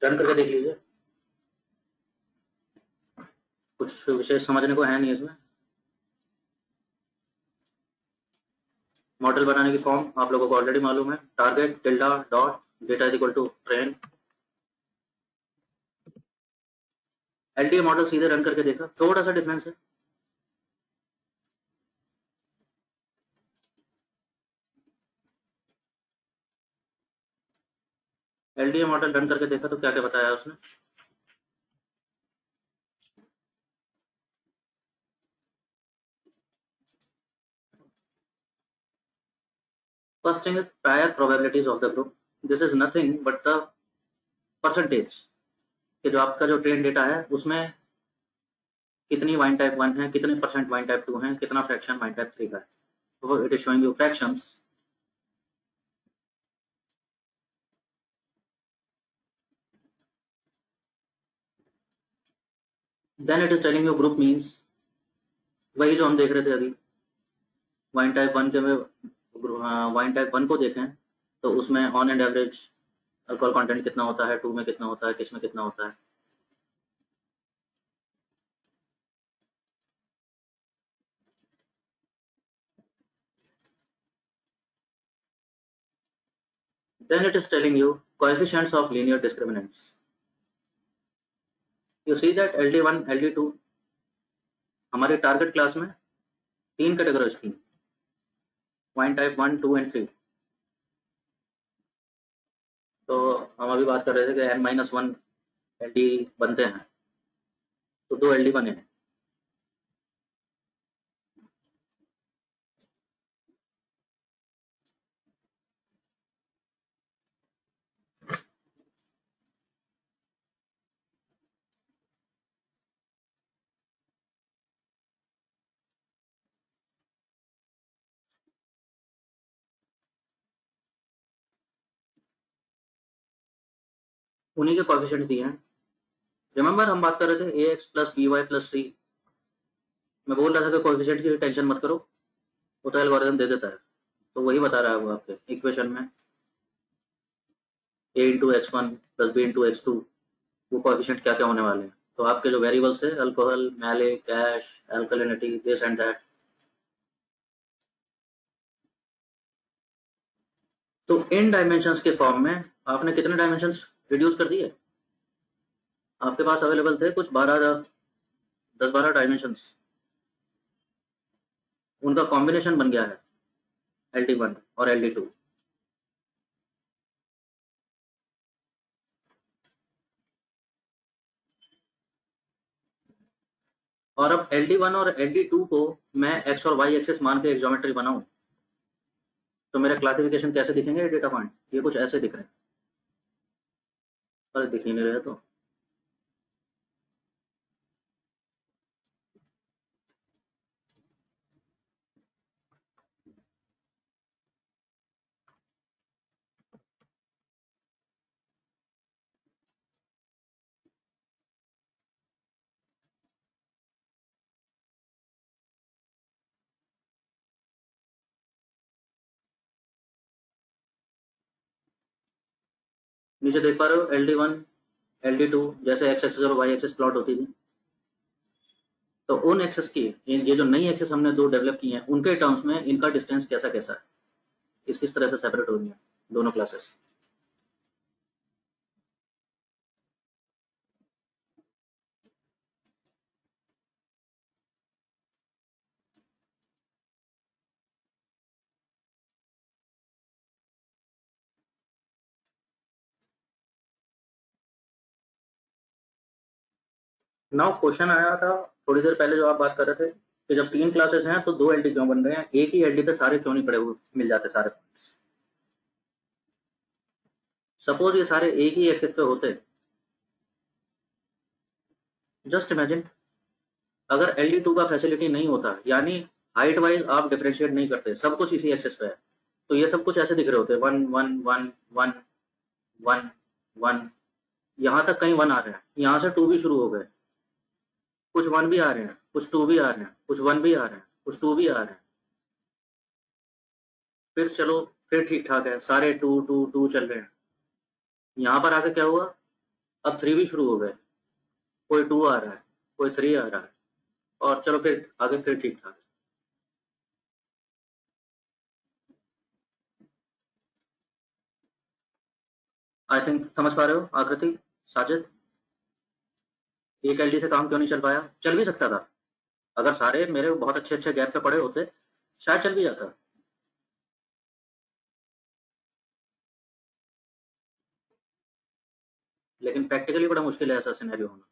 रन करके देख लीजिए, कुछ विशेष समझने को है नहीं इसमें। मॉडल बनाने की फॉर्म आप लोगों को ऑलरेडी मालूम है, target tilde dot data is equal to train. LDA model सीधे रन करके देखा, थोड़ा सा डिफरेंस है। एलडीए मॉडल रन करके देखा तो क्या क्या बताया उसने। First thing is prior probabilities of the group. This is nothing but the percentage कि जो आपका जो ट्रेन डेटा है उसमें कितनी वाइन टाइप 1 है, कितने परसेंट वाइन टाइप 2 है, कितना फ्रैक्शन वाइन टाइप 3 का है। तो it is showing you fractions. Then it is telling you group means, वही जो हम देख रहे थे अभी। वाइन टाइप 1 के में वाइन टाइप 1 को देखें तो उसमें on and average alcohol content कितना होता है, 2 में कितना होता है, किस में कितना होता है। Then it is telling you coefficients of linear discriminants. You see that LD1, LD2 हमारे टारगेट क्लास में 3 कैटेगरीज थी, वाइन टाइप 1, 2 एंड 3। तो हम अभी बात कर रहे थे कि n-1 LD बनते हैं, तो 2 LD बने हैं। उन्हीं के कोएफिशिएंट दिए हैं। रिमेंबर हम बात कर रहे थे ax plus by plus c। मैं बोल रहा था कि कोएफिशिएंट की टेंशन मत करो, वो तो एल्गोरिथम दे देता है। तो वही बता रहा है वो आपके इक्वेशन में a into x1 plus b into x2 वो कोएफिशिएंट क्या क्या होने वाले हैं। तो आपके जो वेरिएबल्स है alcohol, malic, ash, alkalinity, this and that. तो इन डायमेंशंस के फॉर्म में आपने कितने डायमेंशंस रिड्यूस कर दिए? आपके पास अवेलेबल थे कुछ 10-12 डायमेंशंस, उनका कॉम्बिनेशन बन गया है LD1 और LD2। और अब LD1 और LD2 को मैं x और y एक्सिस मान के एक ज्योमेट्री बनाऊं तो मेरे क्लासिफिकेशन कैसे दिखेंगे ये डेटा पॉइंट? ये कुछ ऐसे दिख रहे हैं। अरे दिख ही नहीं रहे तो। नीचे देख पा रहे हो LD1 LD2 जैसे x एक्सिस और y एक्सिस प्लॉट होती थी, तो उन एक्सेस की ये जो नई एक्सेस हमने दो डेवलप की हैं उनके टर्म्स में इनका डिस्टेंस कैसा कैसा है, किस तरह से सेपरेट हो रही है दोनों क्लासेस। नाउ क्वेश्चन आया था थोड़ी देर पहले जो आप बात कर रहे थे कि जब 3 क्लासेस हैं तो 2 LD क्यों बन रहे हैं, एक ही LD पे सारे क्यों नहीं पड़े हुए मिल जाते सारे। सपोज ये सारे एक ही एक्सिस पे होते, जस्ट इमेजिन अगर LD2 का फैसिलिटी नहीं होता, यानी हाइट वाइज आप डिफरेंशिएट नहीं करते, सब कुछ इसी एक्सिस पे है, तो ये सब कुछ ऐसे दिख रहे होते 1 1 1 1 1 1, यहाँ तक कहीं 1 आ रहे हैं, यहाँ से 2 भी शुरू हो गए, कुछ 1 भी आ रहे हैं, कुछ 2 भी आ रहे हैं, कुछ 1 भी आ रहे हैं, कुछ 2 भी आ रहे हैं। फिर चलो, फिर ठीक ठाक है, सारे 2 2 2 चल रहे हैं। यहाँ पर आके क्या हुआ, अब 3 भी शुरू हो गए, कोई 2 आ रहा है, कोई 3 आ रहा है, और चलो फिर आगे फिर ठीक ठाक। आई थिंक समझ पा रहे हो आकृति, साजिद, एक LD से काम क्यों नहीं चल पाया? चल भी सकता था, अगर सारे मेरे बहुत अच्छे अच्छे गैप पे पड़े होते शायद चल भी जाता। लेकिन प्रैक्टिकली बड़ा मुश्किल है ऐसा सिनेरियो होना।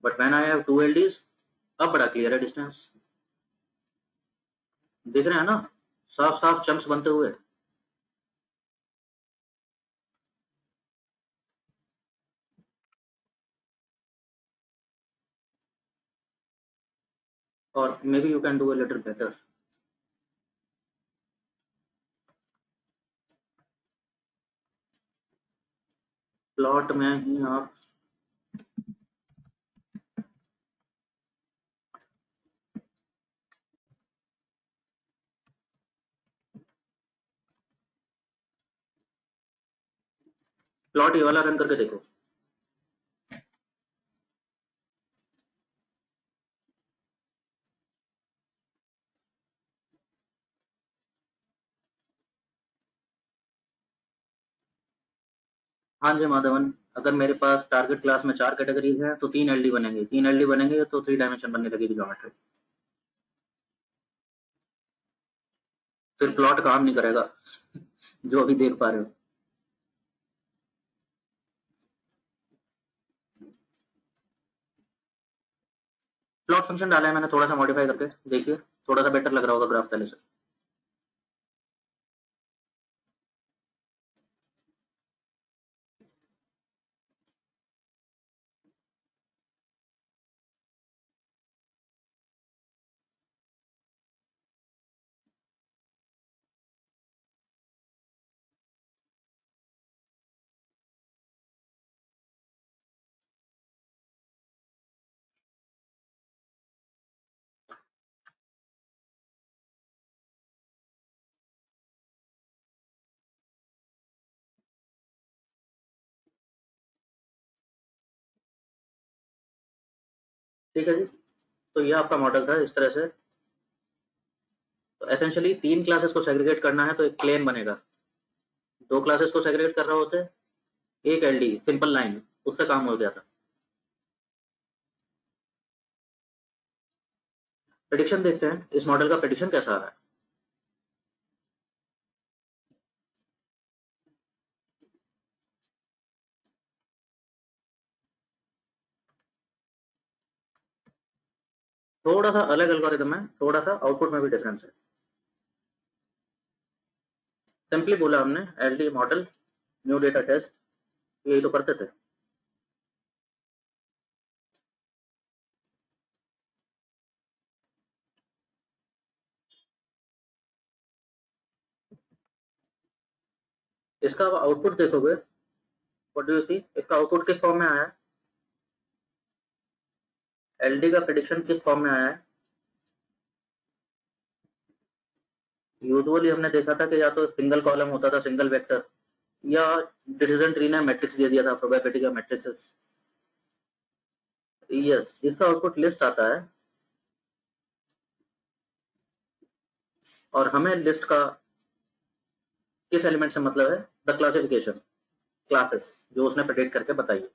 But when I have 2 LDs, अब बड़ा क्लियर है डिस्टेंस, दिख रहे हैं ना, साफ साफ चंक्स बनते हुए। और may be you can do a little better. Plot में ही आप प्लॉट ये वाला रन करके देखो। हाँ जी माधवन, अगर मेरे पास टारगेट क्लास में 4 कैटेगरीज हैं तो 3 LD बनेंगे, 3 LD बनेंगे तो 3 डायमेंशन बनने लगेगी ज्योमेट्री। फिर प्लॉट काम नहीं करेगा जो अभी देख पा रहे हो। प्लॉट फंक्शन डाला है मैंने थोड़ा सा मॉडिफाई करके, देखिए थोड़ा सा बेटर लग रहा होगा ग्राफ पहले से। ठीक है जी, तो ये आपका मॉडल था, इस तरह से तो एसेंशियली 3 क्लासेस को सेग्रीगेट करना है तो एक प्लेन बनेगा, 2 क्लासेस को सेग्रीगेट कर रहे होते, एक एलडी सिंपल लाइन, उससे काम हो गया था। प्रेडिक्शन देखते हैं इस मॉडल का प्रेडिक्शन कैसा आ रहा है। थोड़ा सा अलग एल्गोरिथम है, थोड़ा सा आउटपुट में भी डिफरेंस है। सिंपली बोला हमने LD model new data test, यही तो करते थे। इसका आउटपुट देखोगे, व्हाट डू यू सी, इसका आउटपुट किस फॉर्म में आया है, एलडी का प्रेडिक्शन किस फॉर्म में आया है। यूजुअली हमने देखा था कि या तो सिंगल कॉलम होता था, सिंगल वेक्टर, या डिसीजन ट्री ने मैट्रिक्स दे दिया था, प्रोबेबिलिटी का मैट्रिक्स। यस, इसका आउटपुट लिस्ट आता है और हमें लिस्ट का किस एलिमेंट से मतलब है, द क्लासिफिकेशन, क्लासेस जो उसने प्रेडिक्ट करके बताइए।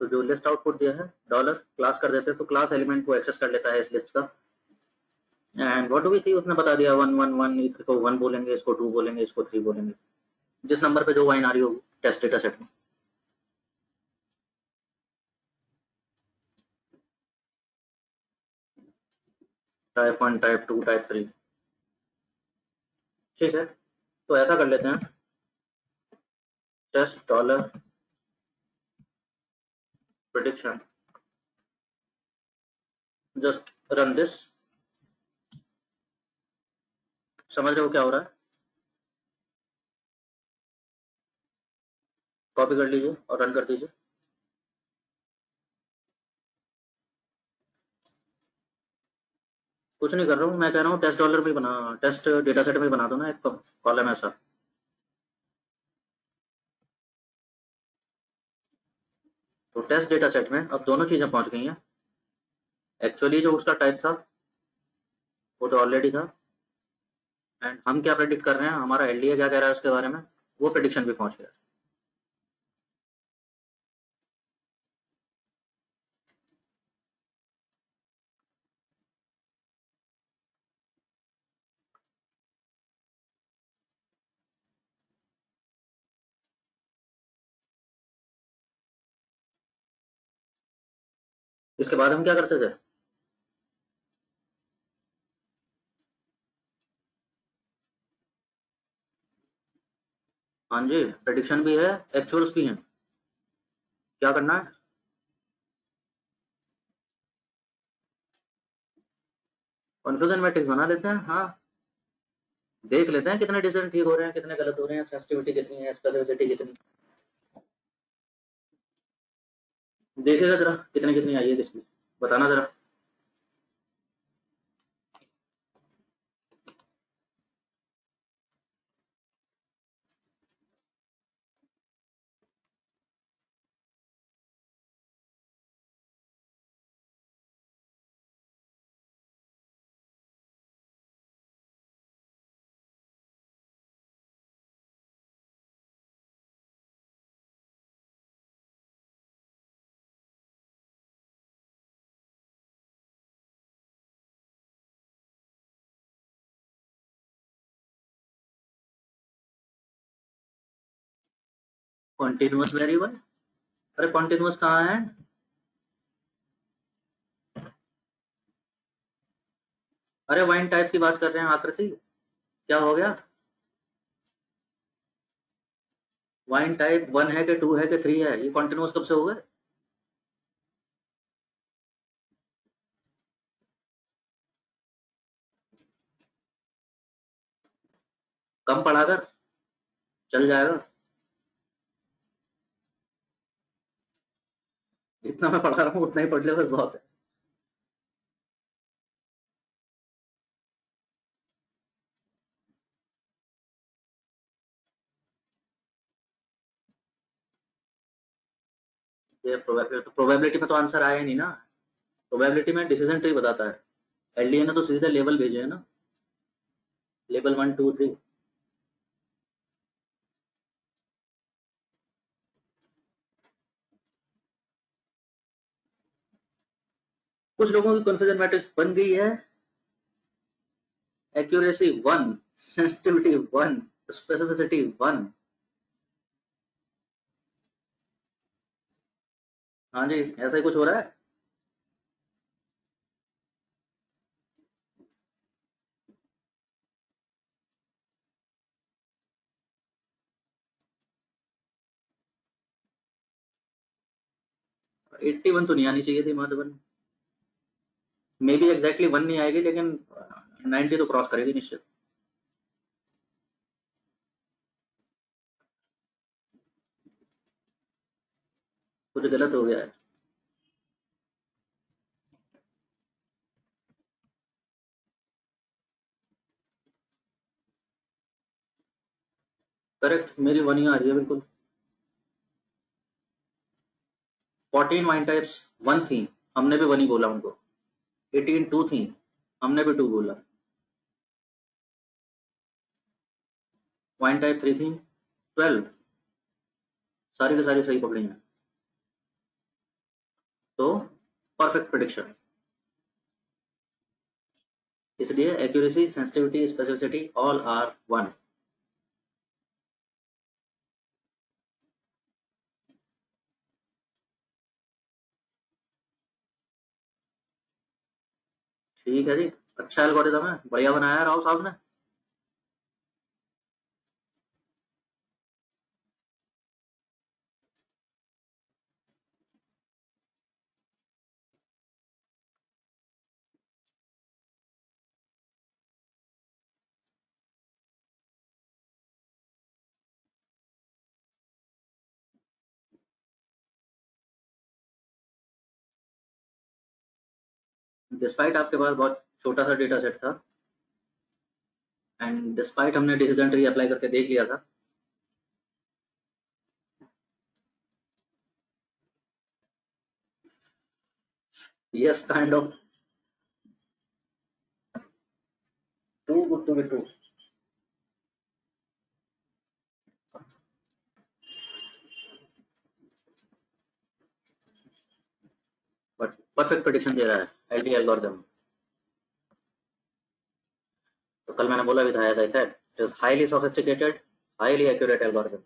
तो जो लिस्ट आउटपुट दिया है डॉलर क्लास कर देते हैं, तो क्लास एलिमेंट को एक्सेस कर लेता है इस लिस्ट का। एंड व्हाट डू वी सी, उसने बता दिया 1 1 1, इसको 1 बोलेंगे, इसको 2 बोलेंगे, इसको 3 बोलेंगे, जिस नंबर पे जो वाइन आ रही होगी टेस्ट डेटा सेट में। टाइप 1, टाइप 2, टाइप 3, ठीक है। तो ऐसा कर लेते हैं, test dollar prediction, just run this. समझ रहे हो क्या हो रहा है, कॉपी कर लीजिए और रन कर दीजिए। कुछ नहीं कर रहा हूँ, मैं कह रहा हूँ टेस्ट डॉलर में बना, टेस्ट डेटा सेट में बना दो ना एक कॉलम ऐसा। तो टेस्ट डेटा सेट में अब दोनों चीजें पहुंच गई हैं। एक्चुअली जो उसका टाइप था वो तो ऑलरेडी था, एंड हम क्या प्रेडिक्ट कर रहे हैं, हमारा एलडीए क्या कह रहा है उसके बारे में, वो प्रेडिक्शन भी पहुंच गया। इसके बाद हम क्या करते थे, हाँ जी प्रेडिक्शन भी है, एक्चुअल्स भी हैं। क्या करना है, कन्फ्यूजन मैट्रिक्स बना लेते हैं, हाँ देख लेते हैं कितने डिसीजन ठीक हो रहे हैं, कितने गलत हो रहे हैं, सेंसिटिविटी कितनी है, स्पेसिफिसिटी कितनी, देखिएगा जरा कितनी कितनी आई है किसकी, बताना जरा। कॉन्टिन्यूअस वेरिएबल, अरे कॉन्टिन्यूअस कहाँ है, अरे वाइन टाइप की बात कर रहे हैं आकृति, क्या हो गया, वाइन टाइप 1 है कि 2 है कि 3 है, ये कॉन्टिन्यूअस कब से हो गए। कम पढ़ाकर चल जाएगा, जितना मैं पढ़ा रहा हूँ उतना ही पढ़ ले, बस बहुत है। ये प्रोबेबिलिटी में तो आंसर आया ही नहीं ना। प्रोबेबिलिटी में डिसीजन ट्री बताता है, एलडीए ने तो सीधे लेवल भेजे है ना, लेवल 1 2 3। कुछ लोगों की कॉन्फ्यूजन मैट्रिक्स बन गई है। Accuracy 1, sensitivity 1, specificity 1। हाँ जी, ऐसा ही कुछ हो रहा है। एट्टी वन तो नहीं आनी चाहिए थी माधवन, मे बी एग्जैक्टली 1 नहीं आएगी, लेकिन 90 तो क्रॉस करेगी निश्चित। कुछ गलत हो गया है। करेक्ट, मेरी 1 ही आ रही है बिल्कुल। 14 वाइन टाइप्स 1 थी, हमने भी 1 ही बोला उनको। 18 2 थी, हमने भी 2 बोला। वाइन टाइप 3 थी, 12 सारी की सारी सही पकड़ी हैं, तो परफेक्ट प्रेडिक्शन। इसलिए accuracy, sensitivity, specificity all are 1। ठीक है जी, अच्छा एल्गोरिथम है, बढ़िया बनाया है राव साहब ने। डिस्पाइट आपके पास बहुत छोटा सा डेटा सेट था, एंड डिस्पाइट हमने डिसीजन ट्री अप्लाई करके देख लिया था। Yes, kind of too good to be true. But perfect prediction दे रहा है एलडी एल्गोरिथम। तो कल मैंने बोला भी था, ऐसा said it is highly sophisticated, highly accurate algorithm.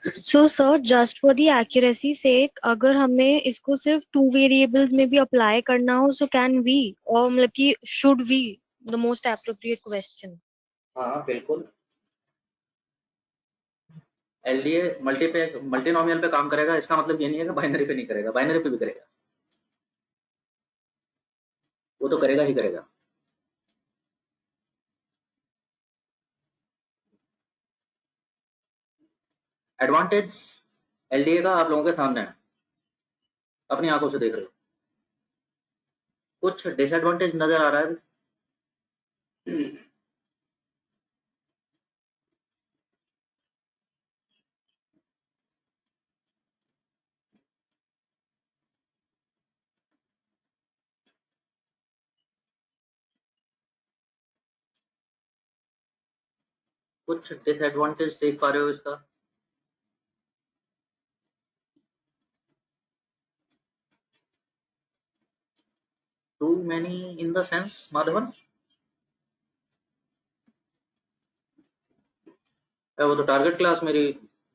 So sir, just for the accuracy sake, अगर हमें इसको सिर्फ 2 वेरिएबल्स में भी अप्लाई करना हो, सो कैन वी, और मतलब कि should we, the most appropriate question. हाँ बिल्कुल, एलडीए मल्टीनोमियल पे काम करेगा, इसका मतलब ये नहीं है कि बाइनरी पे नहीं करेगा, बाइनरी पे भी करेगा, वो तो करेगा ही करेगा। एडवांटेज एलडीए का आप लोगों के सामने है, अपनी आंखों से देख रहे हो। कुछ डिसएडवांटेज नजर आ रहा है। कुछ डिसएडवांटेज देख पा रहे हो इसका? Too many in the sense Madhavan? वो तो टारगेट क्लास मेरी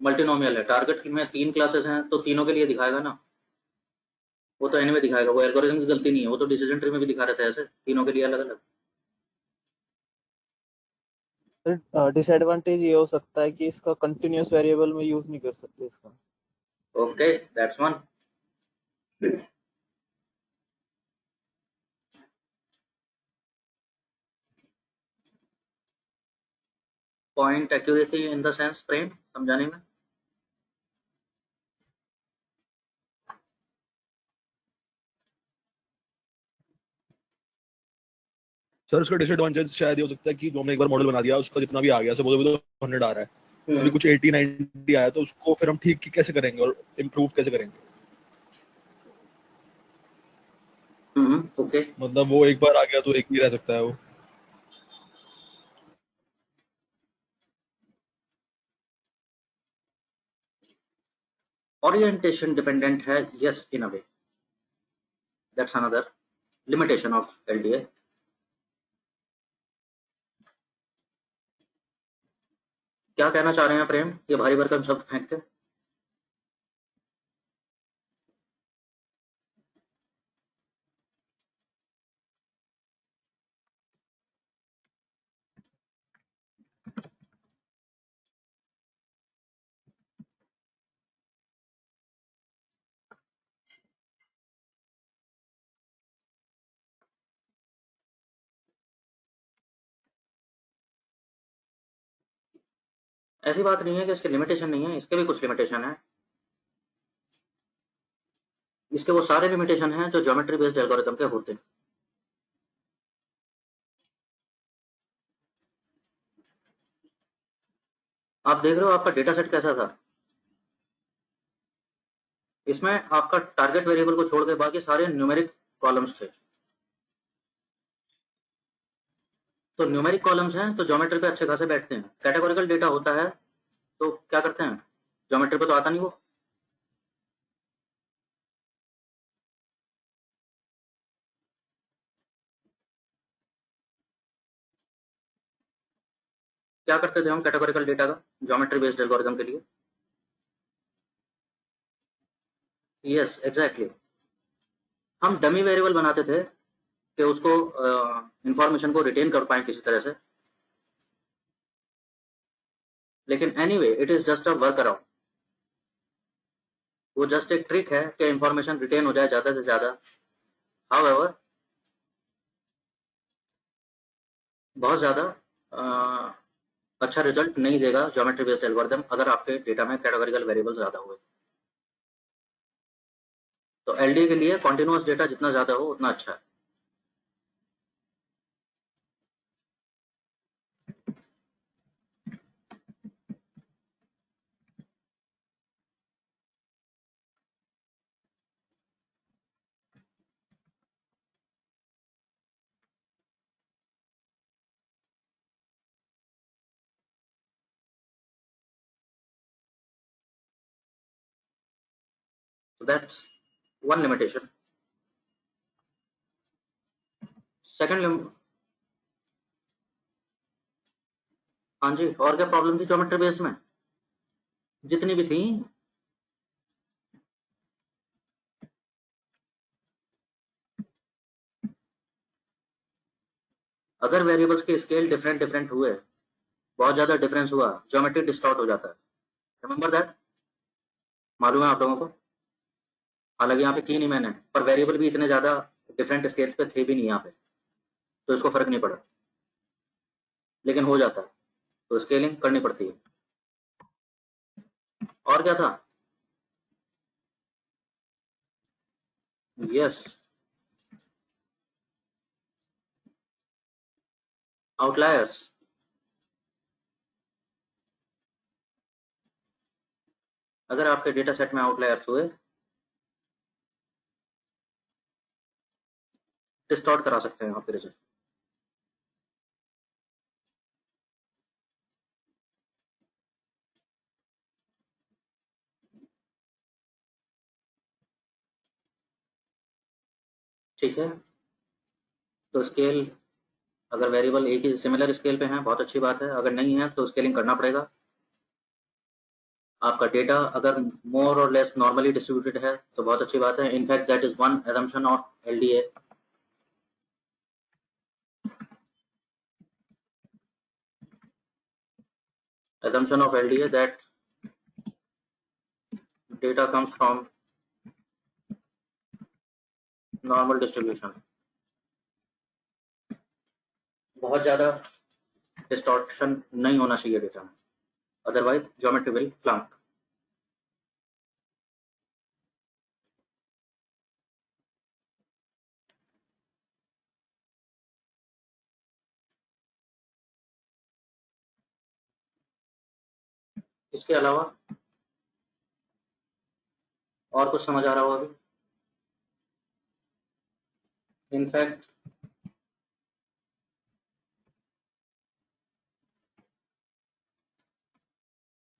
मल्टीनोमियल है, टारगेट में 3 क्लासेस हैं, तो तीनों के लिए दिखाएगा ना, वो तो एनी में दिखाएगा, वो एल्गोरिथम की गलती नहीं है, वो तो डिसीजन ट्री में भी दिखा रहे थे ऐसे, तीनों के लिए अलग अलग। डिसएडवांटेज ये हो सकता है कि इसका कंटिन्यूअस वेरिएबल में यूज नहीं कर सकते इसका। Okay, that's one. Point accuracy in the sense प्रेम समझाने में? सर उसका डिसएडवांटेज शायद ये हो सकता है कि जो हमने एक बार मॉडल बना दिया उसका जितना भी आ गया सब वो तो 100 आ रहा है, अभी कुछ 80-90 आया तो उसको फिर हम ठीक कैसे करेंगे और इम्प्रूव कैसे करेंगे? ओके। मतलब वो एक बार आ गया तो एक ही रह सकता है वो। ओरिएंटेशन डिपेंडेंट है, yes in a way, that's another limitation of LDA. क्या कहना चाह रहे हैं प्रेम, ये भारी भरकम शब्द फेंक के? ऐसी बात नहीं है कि इसके लिमिटेशन नहीं है, इसके भी कुछ लिमिटेशन है। इसके वो सारे लिमिटेशन हैं जो ज्योमेट्री बेस्ड एल्गोरिथम के होते हैं। आप देख रहे हो आपका डेटा सेट कैसा था, इसमें आपका टारगेट वेरिएबल को छोड़ के बाकी सारे न्यूमेरिक कॉलम्स थे। तो न्यूमेरिक कॉलम्स हैं तो ज्योमेट्री पे अच्छे खासे बैठते हैं। कैटेगोरिकल डेटा होता है तो क्या करते हैं, ज्योमेट्री पे तो आता नहीं वो। क्या करते थे हम कैटेगोरिकल डेटा का ज्योमेट्री बेस्ड एल्गोरिथम के लिए? यस एग्जैक्टली, हम डमी वेरिएबल बनाते थे कि उसको इंफॉर्मेशन को रिटेन कर पाए किसी तरह से। लेकिन anyway it is just a work around, वो जस्ट एक ट्रिक है कि इंफॉर्मेशन रिटेन हो जाए ज्यादा से ज्यादा। हाउएवर बहुत ज्यादा अच्छा रिजल्ट नहीं देगा ज्योमेट्री बेस्ड एल्गोरिथम अगर आपके डेटा में कैटेगोरिकल वेरिएबल ज्यादा हुए। तो एलडी के लिए कॉन्टिन्यूअस डेटा जितना ज्यादा हो उतना अच्छा है। So that's one limitation. Second हाँ जी, और क्या प्रॉब्लम थी ज्योमेट्री बेस्ड में? जितनी भी थी, अगर वेरिएबल्स के स्केल डिफरेंट हुए, बहुत ज्यादा डिफरेंस हुआ, ज्योमेट्री डिस्टॉर्ट हो जाता है। रिमेंबर दैट, मालूम है आप लोगों को? हालांकि यहाँ पे की नहीं मैंने, पर वेरिएबल भी इतने ज्यादा डिफरेंट स्केल्स पे थे भी नहीं यहाँ पे, तो इसको फर्क नहीं पड़ा, लेकिन हो जाता है तो स्केलिंग करनी पड़ती है। और क्या था? Yes, outliers. अगर आपके डेटा सेट में आउटलायर्स हुए, डिस्टॉर्ट करा सकते हैं आपके रिजल्ट। ठीक है, तो स्केल अगर वेरिएबल एक ही सिमिलर स्केल पे हैं बहुत अच्छी बात है, अगर नहीं है तो स्केलिंग करना पड़ेगा। आपका डेटा अगर मोर और लेस नॉर्मली डिस्ट्रीब्यूटेड है तो बहुत अच्छी बात है। In fact that is one assumption of LDA. assumption of LDA that data comes from normal distribution। बहुत ज़्यादा डिस्टॉर्शन नहीं होना चाहिए डेटा में, अदरवाइज ज्योमेट्री विल फ्लंक। इसके अलावा और कुछ समझ आ रहा होगा अभी? In fact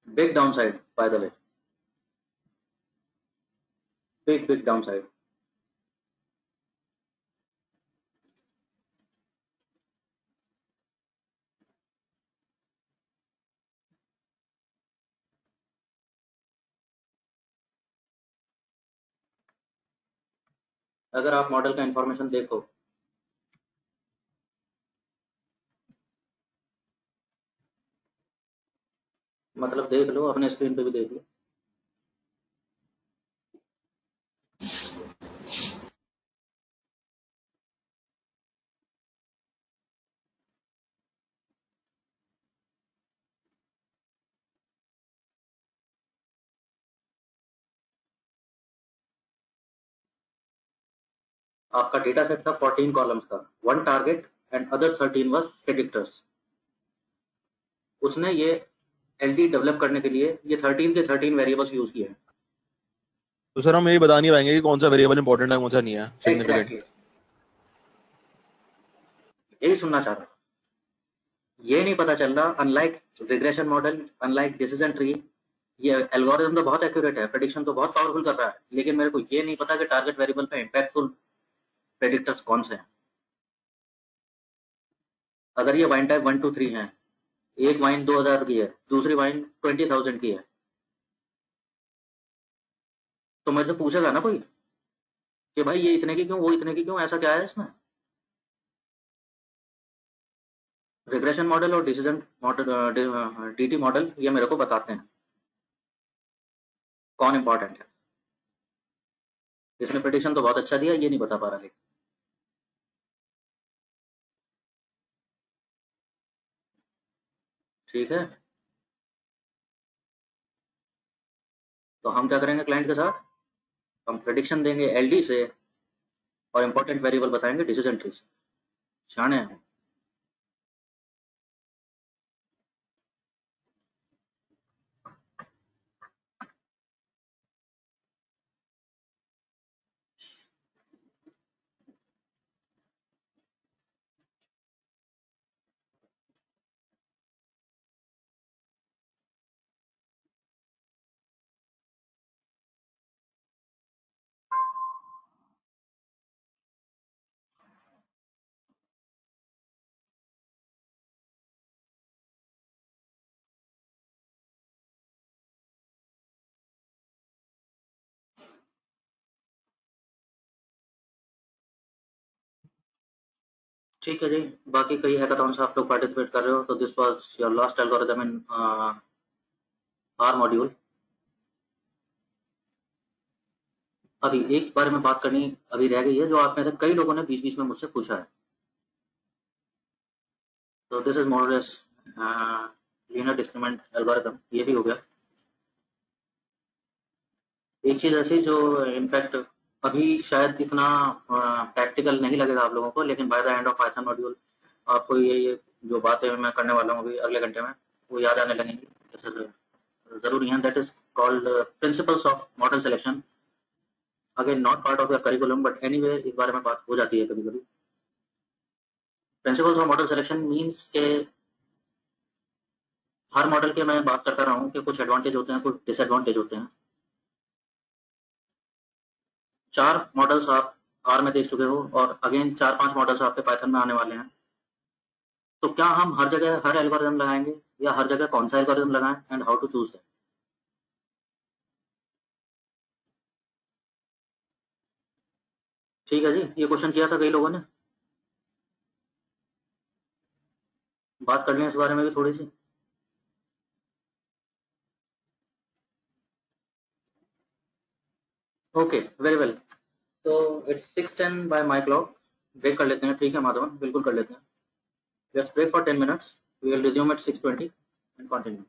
big downside, by the way, big downside. अगर आप मॉडल का इंफॉर्मेशन देखो, मतलब देख लो, अपने स्क्रीन पे भी देख लो, आपका डेटा सेट था 14 कॉलम्स का, 1 target and other 13 were predictors. उसने ये एलटी डेवलप करने के लिए ये 13 के 13 वेरिएबल्स यूज किए हैं। तो सर हम ये बता नहीं पाएंगे कि कौन सा वेरिएबल इंपॉर्टेंट है, कौन सा नहीं है सिग्निफिकेंट। यही सुनना चाह रहा था। ये नहीं पता चल रहा, unlike regression model, unlike decision tree, ये एल्गोरिथम तो बहुत एक्यूरेट है, प्रेडिक्शन तो बहुत पावरफुल कर रहा है, लेकिन मेरे को ये नहीं पता कि टारगेट वेरिएबल पे इंपैक्टफुल प्रेडिक्टर्स कौन से हैं। अगर ये वाइन टाइप 1 2 3 है, एक वाइन 2000 की है, दूसरी वाइन 20,000 की है, तो मेरे से पूछेगा ना कोई कि भाई ये इतने की क्यों, वो इतने की क्यों, ऐसा क्या है इसमें। रिग्रेशन मॉडल और डिसीजन मॉडल, डीटी मॉडल, ये मेरे को बताते हैं कौन इंपॉर्टेंट है। इसने प्रेडिक्शन तो बहुत अच्छा दिया, ये नहीं बता पा रहा। लेकिन ठीक है, तो हम क्या करेंगे क्लाइंट के साथ, हम प्रेडिक्शन देंगे एलडी से और इंपॉर्टेंट वेरिएबल बताएंगे डिसीजन ट्री से। शाने हैं। ठीक है जी, बाकी कई हैकाथॉन से आप लोग पार्टिसिपेट कर रहे हो, तो this was your last algorithm in are module. अभी एक बारे में बात करनी अभी रह गई है, जो आप में से कई लोगों ने बीच बीच में मुझसे पूछा है। तो this is more less linear discriminant algorithm, ये भी हो गया। एक चीज ऐसी जो इनफैक्ट अभी शायद इतना प्रैक्टिकल नहीं लगेगा आप लोगों को, लेकिन by the end of Python module आपको ये जो बातें मैं करने वाला हूँ अभी अगले घंटे में, वो याद आने लगेंगी। जैसे जरूरी है, that is called principles of model selection. Again not part of your curriculum, but anyway इस बारे में बात हो जाती है कभी कभी। Principles of model selection means के हर मॉडल के मैं बात करता रहा हूँ कि कुछ एडवांटेज होते हैं, कुछ डिसएडवांटेज होते हैं। 4 मॉडल्स आप आर में देख चुके हो, और अगेन 4-5 मॉडल्स आपके पाइथन में आने वाले हैं। तो क्या हम हर जगह हर एल्गोरिथम लगाएंगे, या हर जगह कौन सा एल्गोरिथम लगाएं, and how to choose that. ठीक है जी, ये क्वेश्चन किया था कई लोगों ने, बात कर लें इस बारे में भी थोड़ी सी। Okay, very well. तो it's 6:10 by my clock. Break कर लेते हैं, ठीक है माधवन, बिल्कुल कर लेते हैं। Let's break for 10 minutes. We will resume at 6:20 and continue.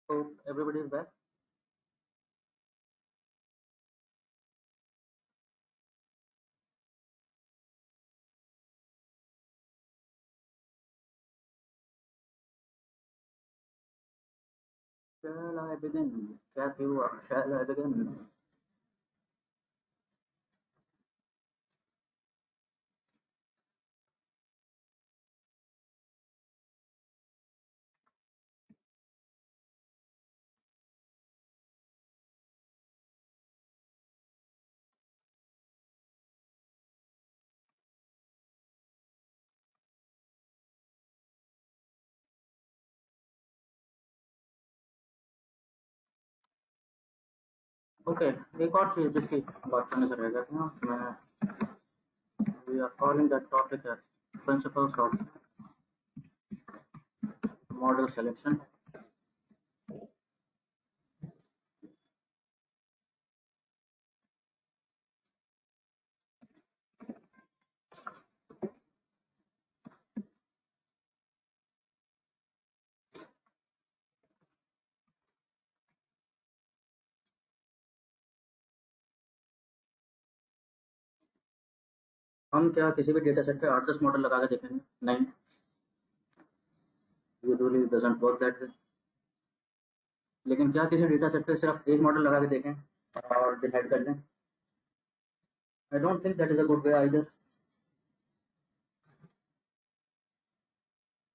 So everybody is back. Shall I begin? Shall I begin? Okay, एक और चीज जिसकी बात करने से रह गया था, मैं we are calling that topic as principles of model selection. हम क्या किसी भी डेटा सेट पे 8-10 मॉडल लगा के देखेंगे? नहीं, usually doesn't work that way. लेकिन क्या किसी डेटा सेट पे सिर्फ एक मॉडल लगा के देखें और डिसाइड कर लें? I don't think that is a good way either.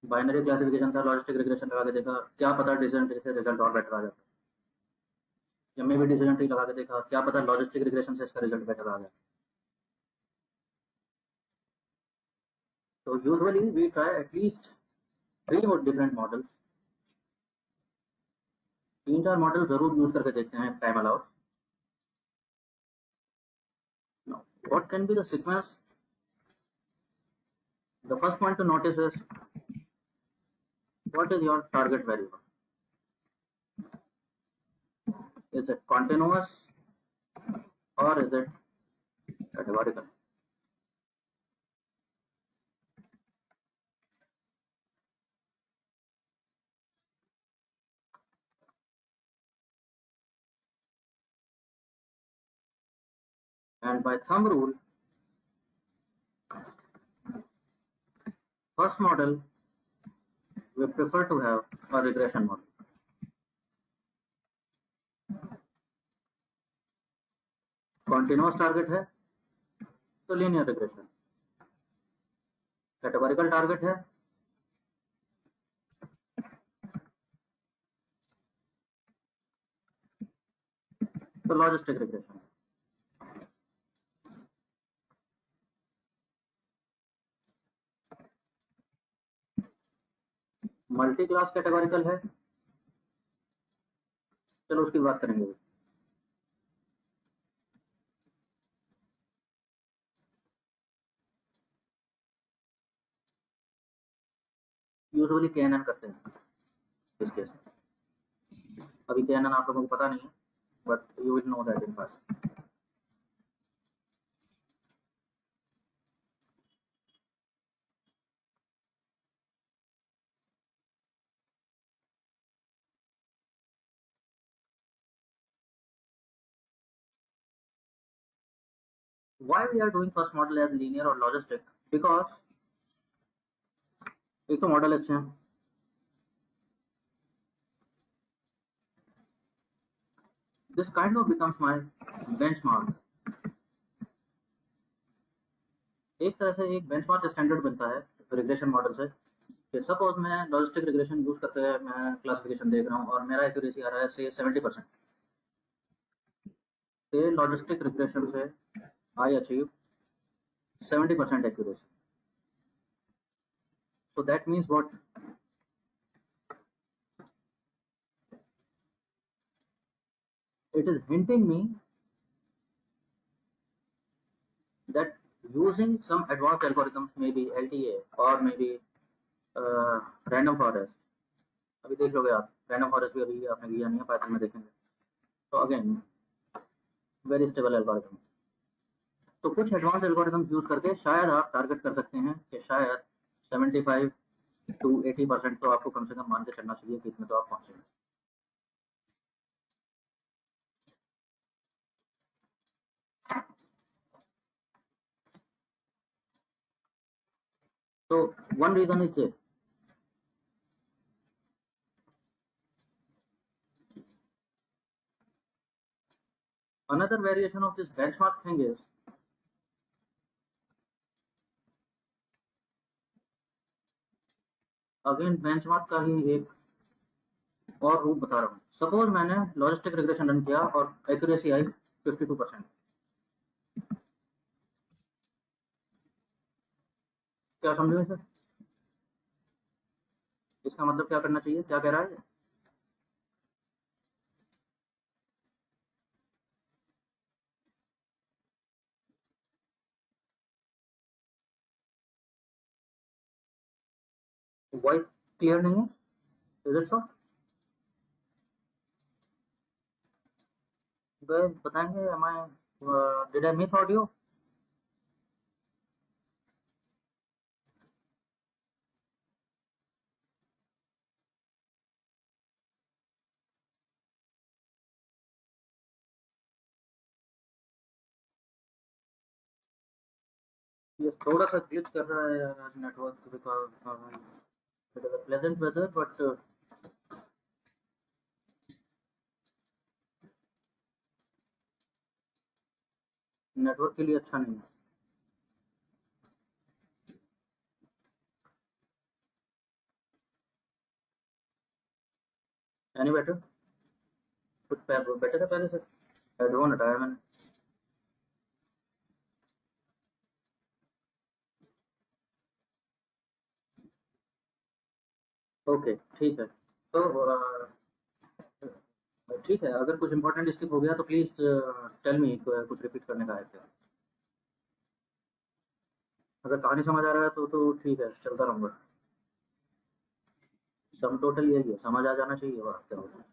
Binary classification था, लॉजिस्टिक रिग्रेशन लगा के देखा, क्या पता डिसीजन ट्री से रिजल्ट और बेटर आ जाता। या मे भी डिसीजन ट्री लगा के देखा, क्या पता लॉजिस्टिक रिग्रेशन से इसका रिजल्ट बेटर आ गया। तो यूजुअली वी ट्राई एटलीस्ट 3 और डिफरेंट मॉडल्स, 3-4 मॉडल जरूर यूज करके देखते हैं time allow us. Now, what can be the sequence? The first point to notice is what is your target variable? Is it continuous or is it categorical? And by thumb rule, first model we prefer to have a regression model. Continuous target है तो linear regression, categorical target है तो logistic regression. Multi class categorical है, चलो उसकी बात करेंगे। Usually KNN करते हैं इस केस में। अभी KNN आप लोगों को पता नहीं है, but you will know that in past. Why we are doing first model as linear or logistic? Because एक तो मॉडल अच्छे हैं, this kind of becomes my benchmark. एक तरह से एक बेंचमार्क स्टैंडर्ड बनता है रिग्रेशन मॉडल से कि सपोज मैं लॉजिस्टिक रिग्रेशन यूज करते हुए मैं क्लासिफिकेशन देख रहा हूँ और मेरा एक्यूरेसी आ रहा है से 70%, से लॉजिस्टिक रिग्रेशन से I achieve 70% accuracy. So that means what? It is hinting me that using some advanced algorithms, maybe LTA or maybe random forest. अभी देख लोगे आप, रैंडम फॉरेस्ट भी अभी आपने किया नहीं है, पाइथन में देखेंगे. तो अगेन वेरी स्टेबल एल्गोरिथम. तो कुछ एडवांस एल्गोरिथम्स यूज करके शायद आप टारगेट कर सकते हैं कि शायद 75 टू 80% तो आपको कम से कम मान के चलना चाहिए कि इतने तो आप पहुंचेंगे। So one reason is this. Another variation of this benchmark thing is again benchmark का ही एक और रूप बता रहा हूँ। सपोज मैंने लॉजिस्टिक रिग्रेशन रन किया और एक्यूरेसी आई 52%। क्या समझो सर? इसका मतलब क्या करना चाहिए? क्या कह रहा है? वॉइस क्लियर नहीं है? Is it so? बताएंगे डिड आई मिस ऑडियो? ये थोड़ा सा ग्लिच कर रहा है यार आज network, because it is a pleasant weather but network के लिए अच्छा नहीं है। Any better? कुछ बेटर है पहले से? हेडफोन हटाया मैंने। ओके ठीक है। तो ठीक है, अगर कुछ इंपॉर्टेंट स्किप हो गया तो प्लीज टेल मी, कुछ रिपीट करने का है क्या? अगर कहानी समझ आ रहा है तो ठीक है, चलता रहूंगा। सम टोटल यही है, समझ आ जाना चाहिए बात क्या होता है।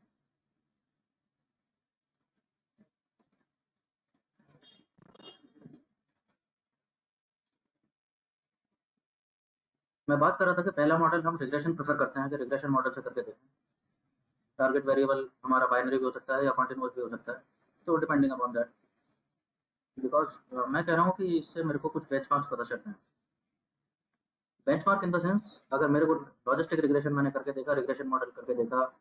मैं बात कर रहा था कि पहला मॉडल हम रिग्रेशन प्रेफर करते हैं कि रिग्रेशन मॉडल से करके देखें। टारगेट वेरिएबल हमारा बाइनरी भी हो सकता है या कॉन्टिन्यूअस भी हो सकता है, तो डिपेंडिंग अपॉन दैट। बिकॉज मैं कह रहा हूँ कि इससे मेरे को कुछ बेंचमार्क्स पता चलते हैं। बेंचमार्क इन द सेंस, अगर मेरे को लॉजिस्टिक रिग्रेशन मैंने करके देखा, रिग्रेशन मॉडल करके देखा,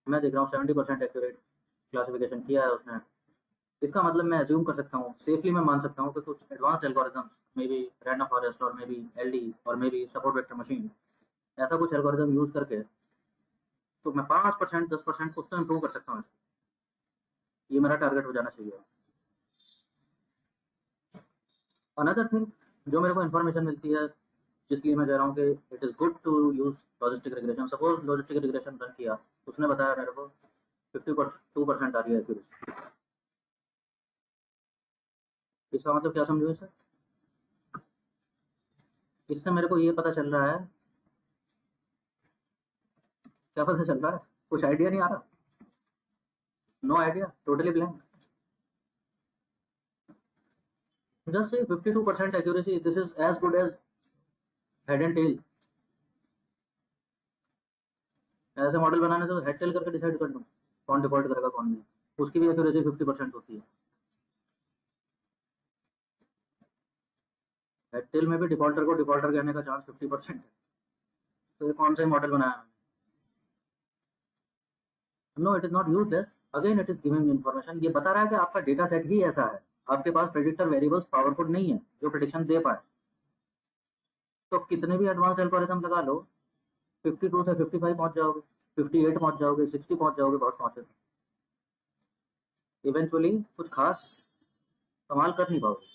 मैं देख रहा हूँ 70% एक्यूरेट क्लासिफिकेशन किया है उसने, इसका मतलब मैं अज्यूम कर सकता हूँ, सेफली मैं मान सकता हूँ कि कुछ advanced algorithms, may be random forest और मे बी एलडी और may be support vector machine, ऐसा कुछ एल्गोरिथम यूज करके तो मैं 5% 10% कुछ तो इम्प्रूव कर सकता हूँ। ये मेरा टारगेट हो जाना चाहिए। अनदर थिंग जो मेरे को इन्फॉर्मेशन मिलती है, जिसलिए मैं कह रहा हूँ कि it is good to use logistic regression. Suppose logistic regression run किया, उसने बताया मेरे को 52% आ रही है एक्यूरेसी। इसका मतलब क्या समझो सर? इससे मेरे को ये पता चल रहा है, क्या पता चल रहा है? कुछ आइडिया नहीं आ रहा? No idea, totally blank. Just से 52% accuracy, this is as good as head and tail. ऐसे मॉडल बनाने से तो हेड टेल करके डिसाइड कर दूं कौन डिफॉल्ट करेगा कौन नहीं। उसकी भी एक्यूरेसी 50% होती है। हेड टेल में भी डिफॉल्टर को डिफॉल्टर कहने का चांस 50% है। तो ये कौन सा मॉडल बनाया मैंने? No, it is not useless, again it is giving information. ये बता रहा है कि आपका डेटा सेट ही ऐसा है, आपके पास प्रेडिक्टर वेरिएबल्स पावरफुल नहीं है जो प्रेडिक्शन दे पाए। तो कितने भी एडवांस एल्गोरिथम लगा लो, 52 से 55 पहुंच जाओगे, 58 पहुंच जाओगे, 60 पहुंच जाओगे, बहुत पहुंचे। इवेंचुअली कुछ खास कमाल कर नहीं पाओगे।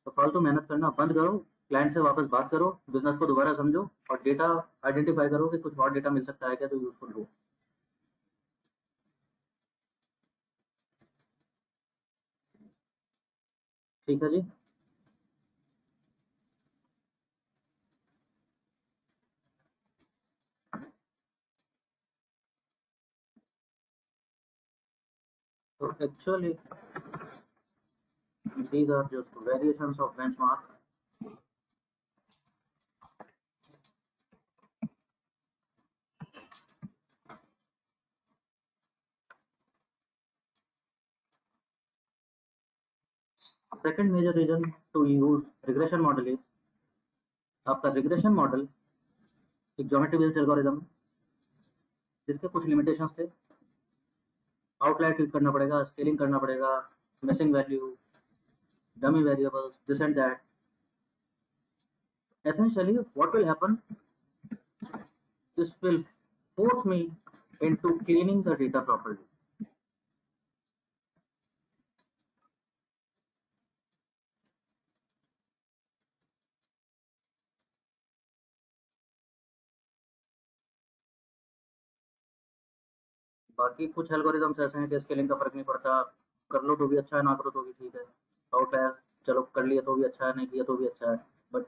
तो फालतू मेहनत करना बंद करो, क्लाइंट से वापस बात करो, बिजनेस को दोबारा समझो और डेटा आइडेंटिफाई करो कि कुछ और डेटा मिल सकता है क्या जो यूजफुल हो। ठीक है जी। तो actually these are just variations of benchmark second major reason to use regression model is, आपका रिग्रेशन मॉडल एक ज्योमेट्री बेस्ड एल्गोरिथम जिसके कुछ लिमिटेशंस थे, आउटलायर ट्रीट करना पड़ेगा, स्केलिंग करना पड़ेगा, missing value, dummy variables, this and that. Essentially, what will happen? This will force me into cleaning the data properly. बाकी कुछ एल्गोरिथम्स ऐसे हैं कि स्केलिंग का फर्क नहीं पड़ता, कर लो तो भी अच्छा है, ना करो तो भी ठीक है। आउटलायर्स चलो कर लिया तो भी अच्छा है, नहीं किया तो भी अच्छा है, बट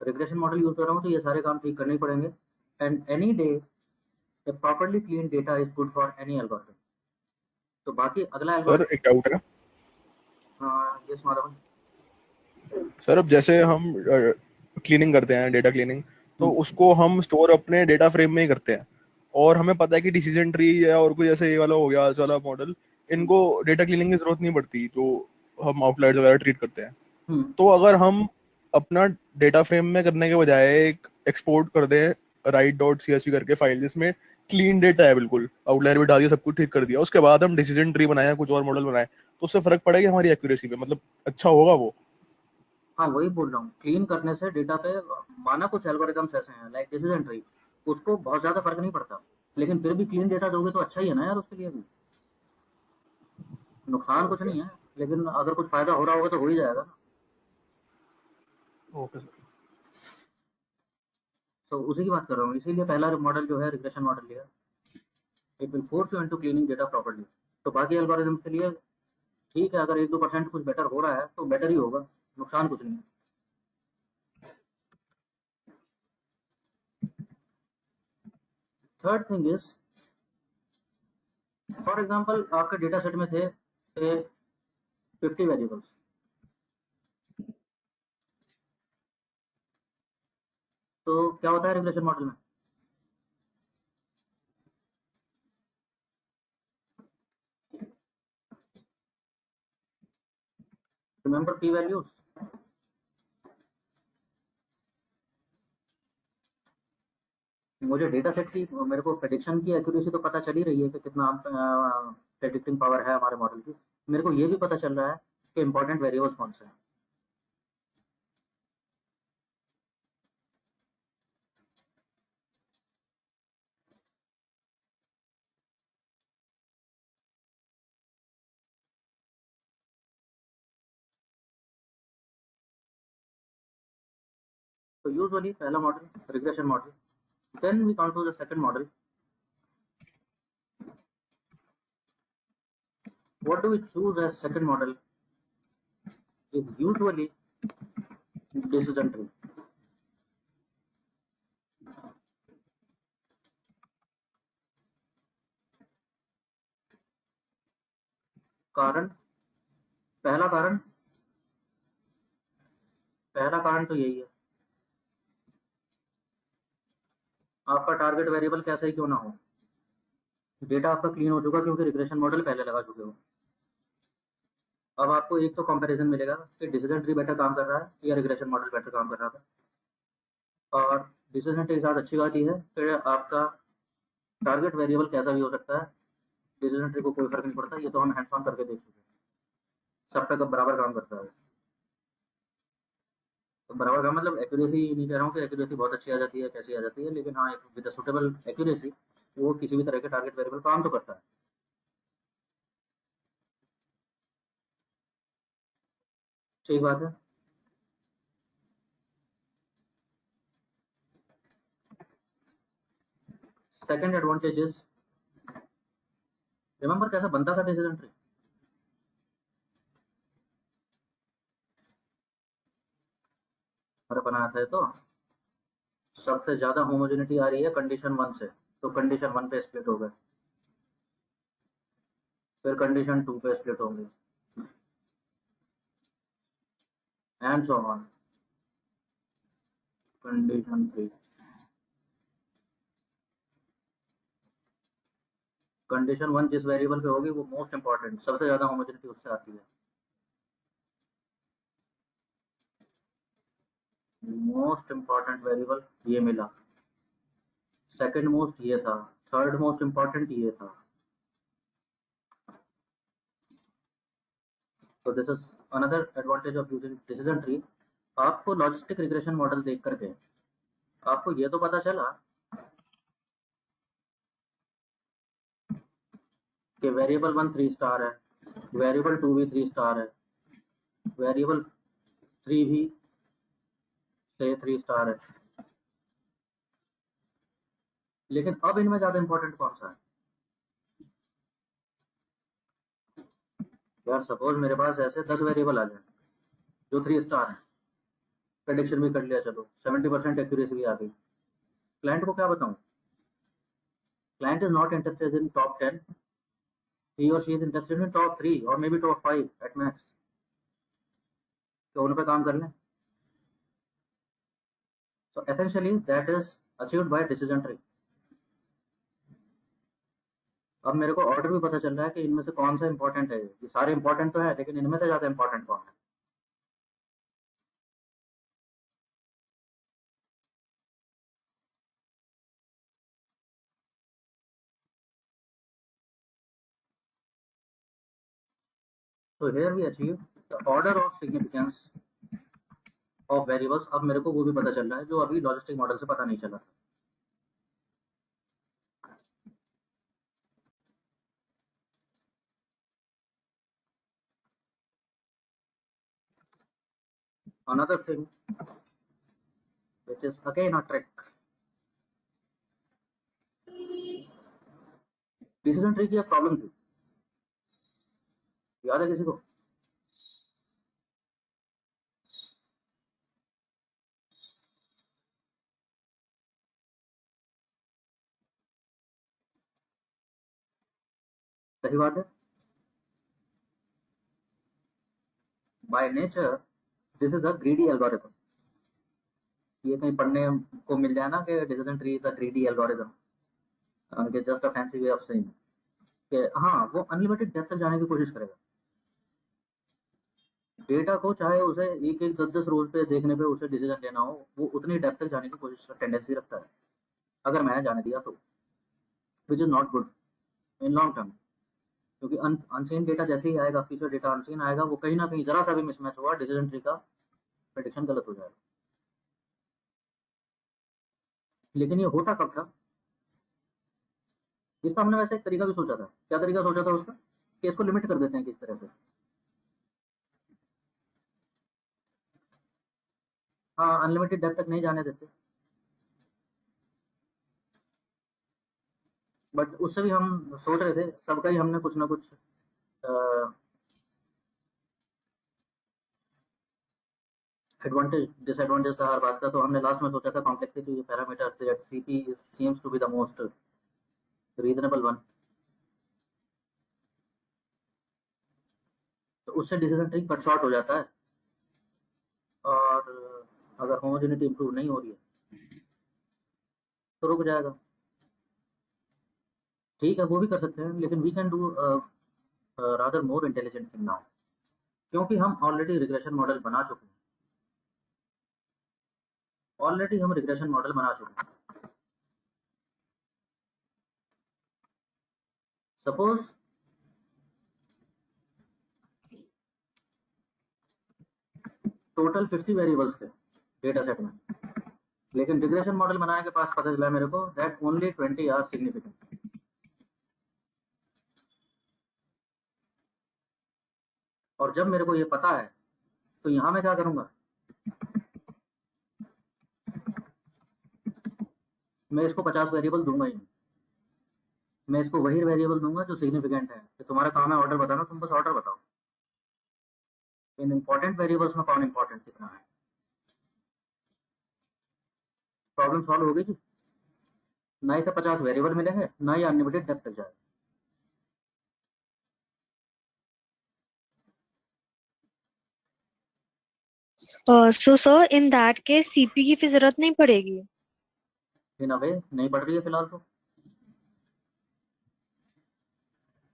रिग्रेशन मॉडल यूज कर रहा हूँ तो ये सारे काम ठीक करने ही पड़ेंगे। And any day A properly clean data is good for any algorithm. तो बाकी अगला सर एल्गोरिथम, एक डाउट है यस माधवन। सर, अब जैसे हम क्लीनिंग करते हैं, डेटा क्लीनिंग, तो उसको हम स्टोर अपने डेटा फ्रेम में ही करते हैं, और हमें पता है कि डिसीजन ट्री या और कोई जैसे ये वाला हो गया, आज वाला मॉडल, इनको डेटा क्लीनिंग की जरूरत नहीं पड़ती, तो हम आउटलायर्स वगैरह ट्रीट करते हैं। तो अगर हम अपना डेटा फ्रेम में करने के बजाय एक एक्सपोर्ट कर दें write.csv करके फाइल, जिसमें क्लीन डेटा है, बिल्कुल आउटलायर भी डाल दिया, सब कुछ ठीक कर दिया, उसके बाद हम डिसीजन ट्री बनाए, कुछ और मॉडल बनाए, तो उससे फर्क पड़ेगा हमारी एक्यूरेसी पे, मतलब अच्छा होगा वो? हाँ वही बोल रहा हूँ, क्लीन करने से डेटा पे, माना कुछ एल्गोरिथम्स ऐसे हैं लाइक डिसीजन ट्री, उसको बहुत ज्यादा फर्क नहीं पड़ता, लेकिन फिर भी क्लीन डेटा दोगे तो अच्छा ही है ना यार, उसके लिए भी नुकसान कुछ ओके नहीं है, लेकिन अगर कुछ फायदा हो रहा होगा तो हो ही जाएगा ना। Okay sir. तो उसी की बात कर रहा हूँ, इसीलिए पहला मॉडल जो है रिग्रेशन मॉडल लिया, it will force you into cleaning data properly. तो बाकी एल्गोरिथम्स के लिए ठीक है, अगर 1-2% कुछ बेटर हो रहा है तो बेटर ही होगा, नुकसान कुछ नहीं है। Third thing is, for example आपके डेटा सेट में थे से 50 वेरिएबल्स, तो क्या होता है रिग्रेशन मॉडल में, रिमेंबर p वैल्यूज, मुझे डेटा सेट की, मेरे को प्रेडिक्शन की एक्यूरेसी तो पता चल ही रही है कि कितना प्रेडिक्टिंग पावर है हमारे मॉडल की, मेरे को ये भी पता चल रहा है कि इंपॉर्टेंट वेरिएबल्स कौन से हैं। तो यूजुअली पहला model regression model, then we come to the second model, what do we choose as second model is usually decision tree। कारण, पहला कारण, पहला कारण तो यही है, आपका टारगेट वेरिएबल कैसा ही क्यों ना हो, डेटा आपका क्लीन हो चुका क्योंकि रिग्रेशन मॉडल पहले लगा चुके हो। अब आपको एक तो कंपैरिजन मिलेगा कि डिसीजन ट्री बेटर काम कर रहा है या रिग्रेशन मॉडल बेटर काम कर रहा था। और डिसीजन ट्री के साथ अच्छी बात यह है कि आपका टारगेट वेरिएबल कैसा भी हो सकता है, डिसीजन ट्री को कोई फर्क नहीं पड़ता, ये तो हम हैंड्स ऑन करके देख चुके हैं, सब तक बराबर काम करता है। तो बराबर का मतलब एक्यूरेसी नहीं कह रहा हूँ कि एक्यूरेसी बहुत अच्छी आ जाती है, कैसी आ जाती है, लेकिन हाँ विद सुटेबल एक्यूरेसी वो किसी भी तरह के टारगेट वेरिएबल काम तो करता है। ठीक बात है। सेकंड एडवांटेज इज, रिमेंबर कैसा बनता था डिसीजन ट्री, अरे बनाया था तो सबसे ज्यादा होमोजेनिटी आ रही है कंडीशन 1 से, तो कंडीशन 1 पे स्प्लिट हो गए, फिर कंडीशन 2 पे स्प्लिट होंगे, and so on, condition 3, condition 1 जिस वेरिएबल पे होगी वो मोस्ट इंपॉर्टेंट, सबसे ज्यादा होमोजेनिटी उससे आती है। मोस्ट इम्पॉर्टेंट वेरिएबल ये मिला, सेकंड मोस्ट ये था, थर्ड मोस्ट इम्पॉर्टेंट ये था। तो this is another advantage of using decision tree. आपको लॉजिस्टिक रिग्रेशन मॉडल देख करके आपको ये तो पता चला कि वेरिएबल 1 3 स्टार है, वेरिएबल 2 भी 3 स्टार है, वेरिएबल 3 भी से 3 स्टार है, लेकिन अब इनमें ज्यादा इंपॉर्टेंट कौन सा है? यार सपोज मेरे पास ऐसे 10 वेरिएबल आ जाए जो 3 स्टार है, प्रेडिक्शन भी कर लिया, चलो 70% एक्यूरेसी भी आ गई, क्लाइंट को क्या बताऊं? Client is not interested in top 10, he or she is interested in top 3 or maybe top 5 at max, तो उन पे काम कर लें। So essentially that is achieved by decision tree। अब मेरे को ऑर्डर भी पता चल रहा है कि इनमें से कौन सा इंपॉर्टेंट है, ये सारे इंपॉर्टेंट तो है लेकिन इनमें से ज्यादा इंपॉर्टेंट कौन है। So here we achieve the order of significance of variables। अब मेरे को वो भी पता चल रहा है जो अभी लॉजिस्टिक मॉडल से पता नहीं चला था। Another thing which is again a trick, decision tree की एक प्रॉब्लम थी, याद है किसी को? सही बात है। By nature this is a greedy algorithm. ये कहीं पढ़ने को मिल जाए ना कि decision tree is a greedy algorithm, just a fancy way of saying कि हाँ वो अनलिमिटेड डेप्थ तक जाने की कोशिश करेगा। डेटा को चाहे उसे एक एक 10 रोज पे देखने पे उसे डिसीजन लेना हो, वो उतनी डेप्थ तक जाने की कोशिश टेंडेंसी रखता है अगर मैंने जाने दिया तो, which is not good in long term. क्योंकि अनसीन डेटा जैसे ही आएगा, फ्यूचर डेटा अनसीन आएगा, वो कहीं ना कहीं जरा सा भी मिसमैच हुआ डिसीजन ट्री का प्रेडिक्शन गलत हो जाएगा। लेकिन ये होता कब था? इसका हमने वैसे एक तरीका भी सोचा था। क्या तरीका सोचा था उसका? कि इसको लिमिट कर देते हैं किस तरह से। हाँ अनलिमिटेड डेप्थ तक नहीं जाने देते, बट उससे भी हम सोच रहे थे सबका ही हमने कुछ ना कुछ एडवांटेज डिसएडवांटेज था हर बात का। तो हमने लास्ट में सोचा था complexity parameter that CP seems to be the most reasonable one. तो उससे डिसीजन ट्री कट शॉर्ट हो जाता है, और अगर होमोजेनिटी इंप्रूव नहीं हो रही है तो रुक जाएगा। ठीक है वो भी कर सकते हैं, लेकिन we can do rather more intelligent thing now, क्योंकि हम ऑलरेडी रिग्रेशन मॉडल बना चुके हैं। ऑलरेडी हम रिग्रेशन मॉडल बना चुके हैं। सपोज टोटल 50 वेरिएबल्स थे डेटा सेट में, लेकिन रिग्रेशन मॉडल बनाने के पास पता चला मेरे को दैट ओनली 20 आर सिग्निफिकेंट। और जब मेरे को ये पता है तो यहाँ मैं क्या करूंगा? मैं इसको 50 वेरिएबल दूंगा ही नहीं, मैं इसको वही वेरिएबल दूंगा जो सिग्निफिकेंट है। कि तुम्हारा काम है ऑर्डर बताना, तुम बस ऑर्डर बताओ। इन इंपॉर्टेंट वेरिएबल्स में कौन इंपॉर्टेंट कितना है। प्रॉब्लम सॉल्व हो गई जी। ना ही तो 50 वेरिएबल मिलेंगे, ना ही अनलिमिटेड डेप्थ तक जाएगा। So sir, in that case CP की फिर जरूरत नहीं पड़ेगी। इन अ वे नहीं पड़ रही है फिलहाल तो।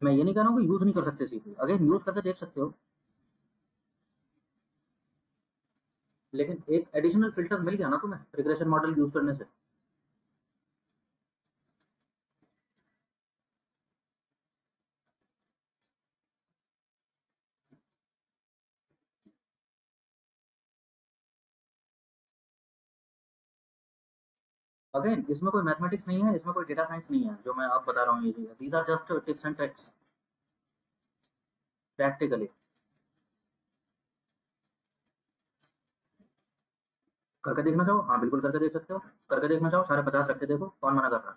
मैं ये नहीं कह रहा हूँ कि यूज नहीं कर सकते सीपी, अगर यूज करके देख सकते हो। लेकिन एक एडिशनल फिल्टर मिल गया ना तुम्हें रिग्रेशन मॉडल यूज करने से। अगेन इसमें कोई मैथमेटिक्स नहीं है, इसमें कोई डेटा साइंस नहीं है जो मैं आप बता रहा हूँ। ये चीज़ these are just tips and tricks practically. करके देखना चाहो, हाँ बिल्कुल करके देख सकते हो। करके देखना चाहो, सारे 50 रख के देखो, कौन मना कर रहा है?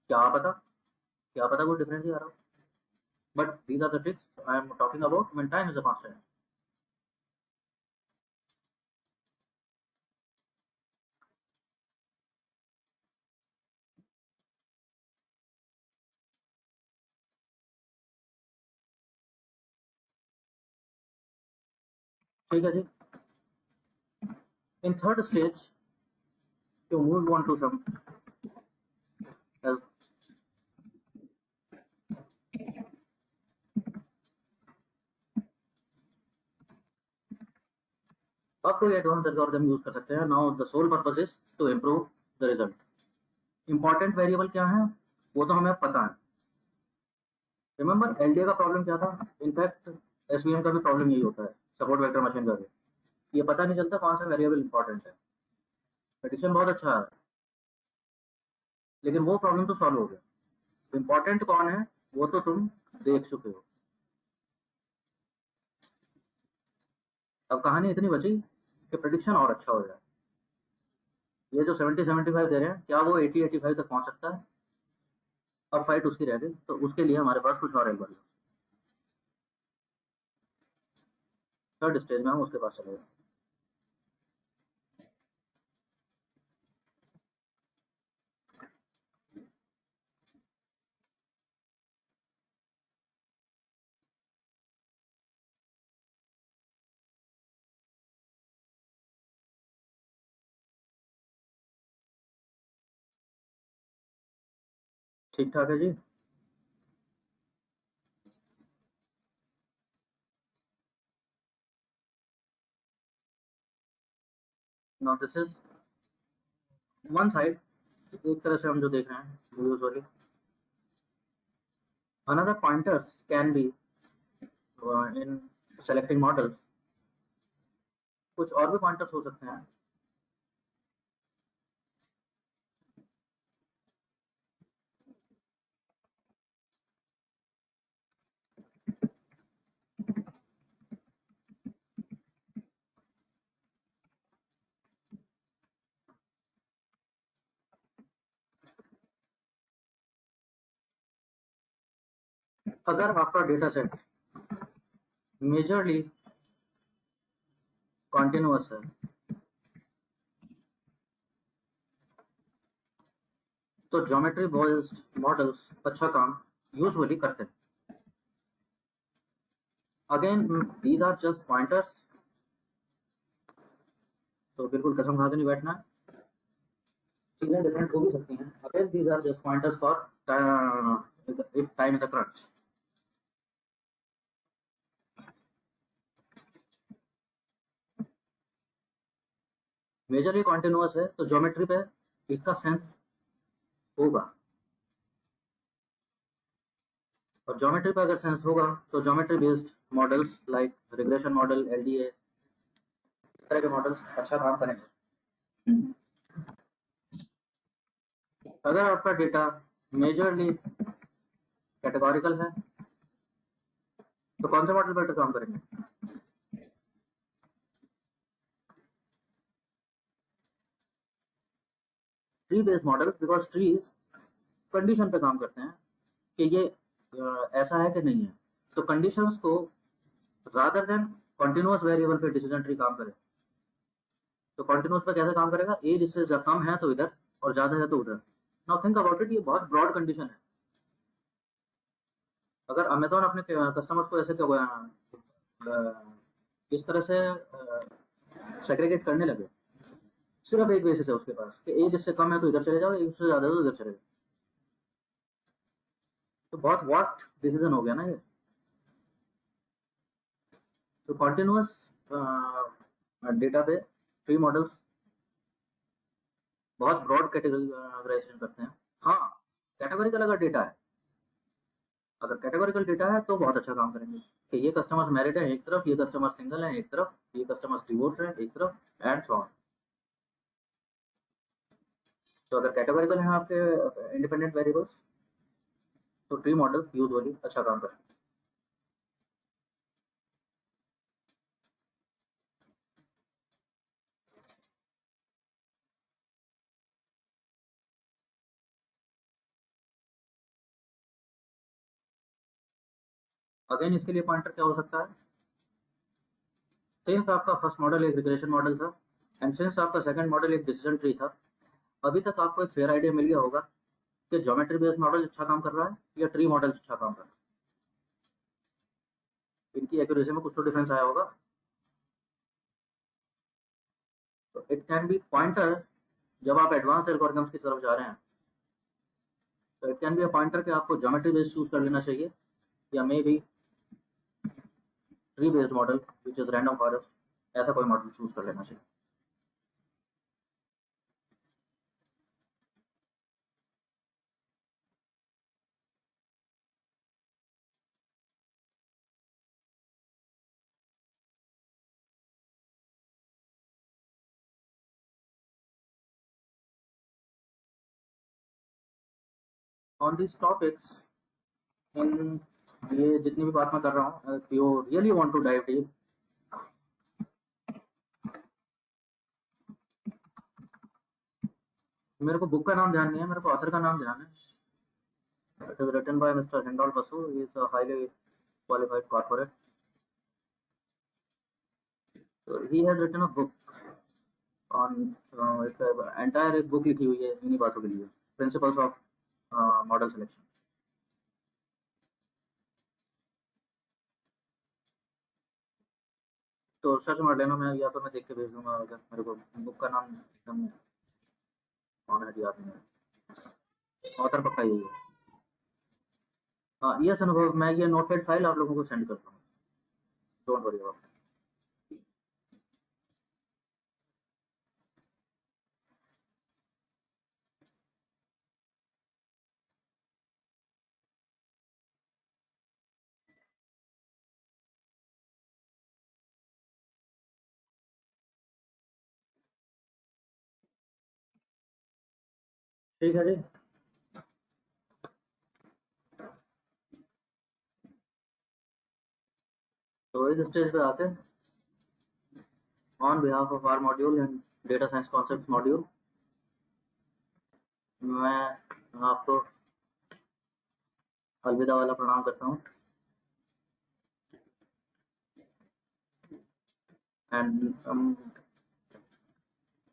क्या पता, क्या पता कोई डिफरेंस ही आ रहा हो। But these are the tricks I am talking about when time is a constant. ठीक है जी। In third stage, you move on to some as अब कोई एडवांस एल्गोरिथम यूज कर सकते हैं। Now the sole purpose is to improve the result. Important variable क्या है वो तो हमें पता है। रिमेंबर एलडीए का प्रॉब्लम क्या था? इनफैक्ट एसवीएम का भी प्रॉब्लम यही होता है, सपोर्ट वेक्टर मशीन का भी। ये पता नहीं चलता कौन सा वेरिएबल इंपॉर्टेंट है। प्रेडिक्शन बहुत अच्छा है, लेकिन वो प्रॉब्लम तो सॉल्व हो गया। इंपॉर्टेंट कौन है वो तो तुम देख चुके हो। अब कहानी इतनी बची कि प्रेडिक्शन और अच्छा हो जाए। ये जो 70-75 दे रहे हैं, क्या वो 80-85 तक पहुंच सकता है? अब फाइट उसकी रह गई, तो उसके लिए हमारे पास कुछ और एल्गोरिथम। थर्ड स्टेज में हम उसके पास चले गए। ठीक ठाक है जी। Now this is one side, एक तरह से हम जो देख रहे हैं usually. Another pointers can be in selecting models. कुछ और भी पॉइंटर्स हो सकते हैं। अगर आपका डेटा सेट मेजरली कॉन्टिन्यूअस है तो ज्योमेट्री बेस्ड मॉडल्स अच्छा काम यूजुअली करते हैं। Again these are just pointers, तो बिल्कुल कसम खा के नहीं बैठना है। चीजें डिफरेंट हो भी सकती हैं। Again these are just pointers for if time is a crunch. Majorly continuous है तो ज्योमेट्री पे इसका सेंस होगा, और ज्योमेट्री पे अगर सेंस होगा तो geometry based models like regression model, LDA, इस तरह के मॉडल्स अच्छा काम करेंगे। अगर आपका डेटा मेजरली कैटेगोरिकल है तो कौन से मॉडल बेटर काम करेंगे? Tree based model, because trees condition पे काम करते हैं कि ये ऐसा है कि नहीं है। तो कंडीशंस को रादर देन कॉन्टिन्यूअस वेरिएबल पे डिसीजन ट्री काम करे। तो कॉन्टिन्यूअस पे कैसे काम करेगा? एज इससे कम है तो इधर और ज्यादा है तो उधर। नाउ थिंक अबाउट इट, ये बहुत ब्रॉड कंडीशन है। अगर अमेजोन अपने कस्टमर्स को ऐसे इस तरह से सेग्रीगेट करने लगे, सिर्फ एक बेसिस है उसके पास कि एज इससे कम है तो इधर चले जाओ, एज इससे ज्यादा है तो इधर चले जाओ, तो बहुत वास्ट डिसीजन हो गया ना ये। तो कॉन्टिन्यूअस डेटा पे ट्री मॉडल्स बहुत ब्रॉड कैटेगराइजेशन करते हैं। हाँ, कैटेगोरिकल अगर डेटा है, अगर कैटेगोरिकल डेटा है तो बहुत अच्छा काम करेंगे कि ये कस्टमर्स मैरिड है एक तरफ, ये कस्टमर सिंगल है एक तरफ, ये कस्टमर्स डिवोर्स है एक तरफ, एंड सो ऑन। तो अगर कैटेगोरिकल है आपके इंडिपेंडेंट वेरिएबल्स तो ट्री मॉडल्स यूजुअली अच्छा काम करेंगे। अगेन इसके लिए पॉइंटर क्या हो सकता है, सिंस आपका फर्स्ट मॉडल एक रिग्रेशन मॉडल था एंड सिंस आपका सेकंड मॉडल एक डिसीजन ट्री था, अभी तक आपको एक फेयर आइडिया मिल गया होगा कि ज्योमेट्री बेस्ड मॉडल अच्छा काम कर रहा है या ट्री मॉडल अच्छा काम कर रहा है। इनकी एक्यूरेसी में कुछ तो डिफरेंस आया होगा। तो इट कैन बी पॉइंटर जब आप एडवांस एल्गोरिथम्स की तरफ जा रहे हैं, तो it can be a pointer कि आपको ज्योमेट्री बेस्ड चूज कर लेना चाहिए या may be tree based model which is random forest, ऐसा कोई मॉडल चूज कर लेना चाहिए। ऑन दिस टॉपिक्स, इन ये जितनी भी बात मैं कर रहा हूँ, if you really want to dive deep, मेरे को बुक का नाम ध्यान नहीं है, मेरे को ऑथर का नाम ध्यान है। It is written by mister Hindol Basu, he is a highly qualified corporate. So he has written a book on entire एक बुक लिखी हुई है इन्हीं बातों के लिए, प्रिंसिपल्स ऑफ मॉडल सिलेक्शन। तो सर्च मार लेना, मैं या तो मैं देख के भेज दूंगा अगर मेरे को बुक का नाम एकदम कौन है याद नहीं है, ऑथर पक्का यही है। हाँ यस अनुभव, मैं ये नोटपैड फाइल आप लोगों को सेंड करता हूँ, डोंट वरी अबाउट। ठीक है जी, तो इस स्टेज पे आते हैं, on behalf of our module and data science concepts module, मैं आपको अलविदा वाला प्रणाम करता हूँ। एंड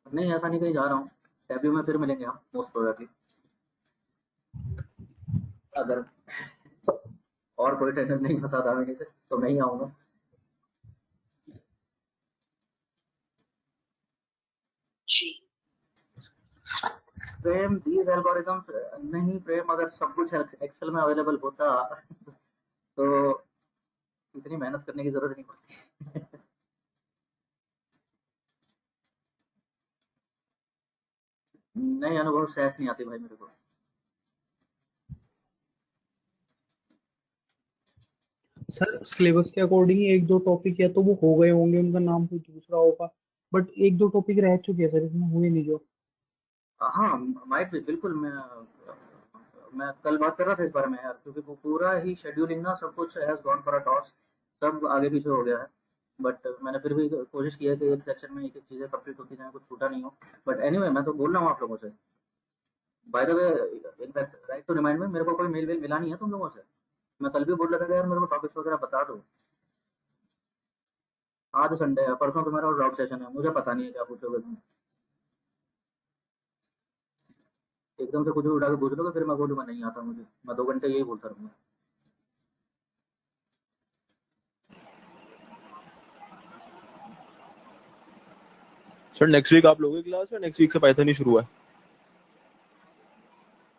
नहीं ऐसा नहीं कहीं जा रहा हूँ, डब्ल्यू में फिर मिलेंगे हम मोस्ट प्रोबेबली, अगर और कोई टेंशन नहीं फंसा दामिनी से तो मैं ही आऊँगा। प्रेम दीज एल्गोरिथम्स नहीं प्रेम, अगर सब कुछ एक्सेल में अवेलेबल होता तो इतनी मेहनत करने की जरूरत नहीं पड़ती। नहीं अनुभव सैस नहीं आती भाई मेरे को। सर सिलेबस के अकॉर्डिंग एक दो टॉपिक या तो वो हो गए होंगे, उनका नाम कोई दूसरा होगा, बट एक दो टॉपिक रह चुके हैं सर, इसमें हुए नहीं जो। हाँ माइट भी, बिल्कुल मैं कल बात कर रहा था इस बारे में यार, क्योंकि वो पूरा ही शेड्यूलिंग ना सब कुछ has gone for a toss, सब आगे पीछे हो गया है। बट मैंने फिर भी कोशिश की है कि एक सेक्शन में एक एक चीज़ें कंप्लीट होती जाए, कुछ छूटा नहीं हो। बट एनीवे मैं तो बोल रहा हूँ आप लोगों से, by the way in fact right to remind me, मेरे को कोई मेल मिला नहीं है तुम लोगों से। मैं कल भी बोल रहा था कि यार मेरे को टॉपिक्स वगैरह बता दो। आज संडे है, परसों तो मेरा डाउट सेशन है, मुझे पता नहीं है क्या पूछोगे तुम, एकदम से कुछ भी उठा के पूछ लोगे, फिर मैं बोलूँगा नहीं आता मुझे, मैं 2 घंटे यही बोलता रहूँगा। सर नेक्स्ट वीक आप लोगों की क्लास है, नेक्स्ट वीक से पाइथन ही शुरू है।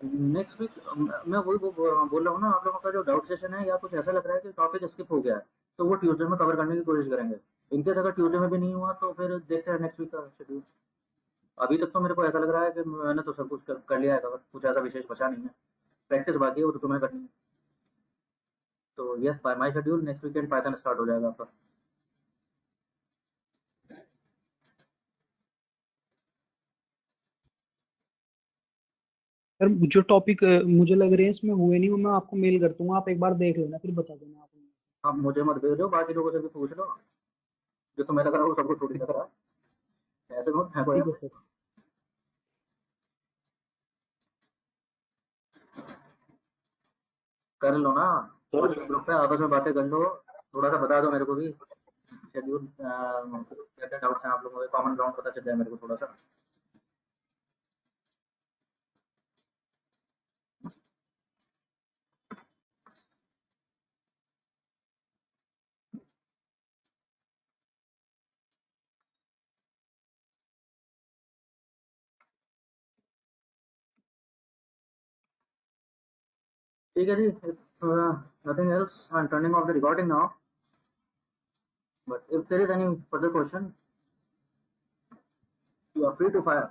नेक्स्ट वीक मैं वही बोल रहा हूँ ना, आप लोगों का जो डाउट सेशन है या कुछ ऐसा लग रहा है कि टॉपिक स्किप हो गया है, तो वो ट्यूसडे में कवर करने की कोशिश करेंगे। इनकेस अगर ट्यूसडे में भी नहीं हुआ तो फिर देखते हैं नेक्स्ट वीक का शेड्यूल। अभी तक तो मेरे को ऐसा लग रहा है कि मैंने तो सब कुछ कर लिया है कवर, कुछ ऐसा विशेष बचा नहीं है। प्रैक्टिस बाकी है, वो तो तुम्हें करनी है। तो yes, by my schedule next weekend Python start हो जाएगा आपका। सर जो टॉपिक मुझे लग रहे हैं इसमें हुए नहीं, वो मैं आपको मेल कर दूंगा, आप एक बार देख लेना फिर बता देना आप। आप मुझे मत भेजो, बाकी लोगों से भी पूछ लो, जो तुम्हें लग रहा है वो सबको थोड़ी लग रहा है, ऐसे कौन है कोई। ठीक है सर। कर लो ना, ग्रुप पे आपस में बातें कर लो, थोड़ा सा बता दो मेरे को भी शेड्यूल, क्या क्या डाउट्स हैं आप लोगों के, कॉमन ग्राउंड पता चल जाए मेरे को थोड़ा सा। ठीक है जी, nothing else, I am turning off the recording now, but if there is any further question you are free to fire.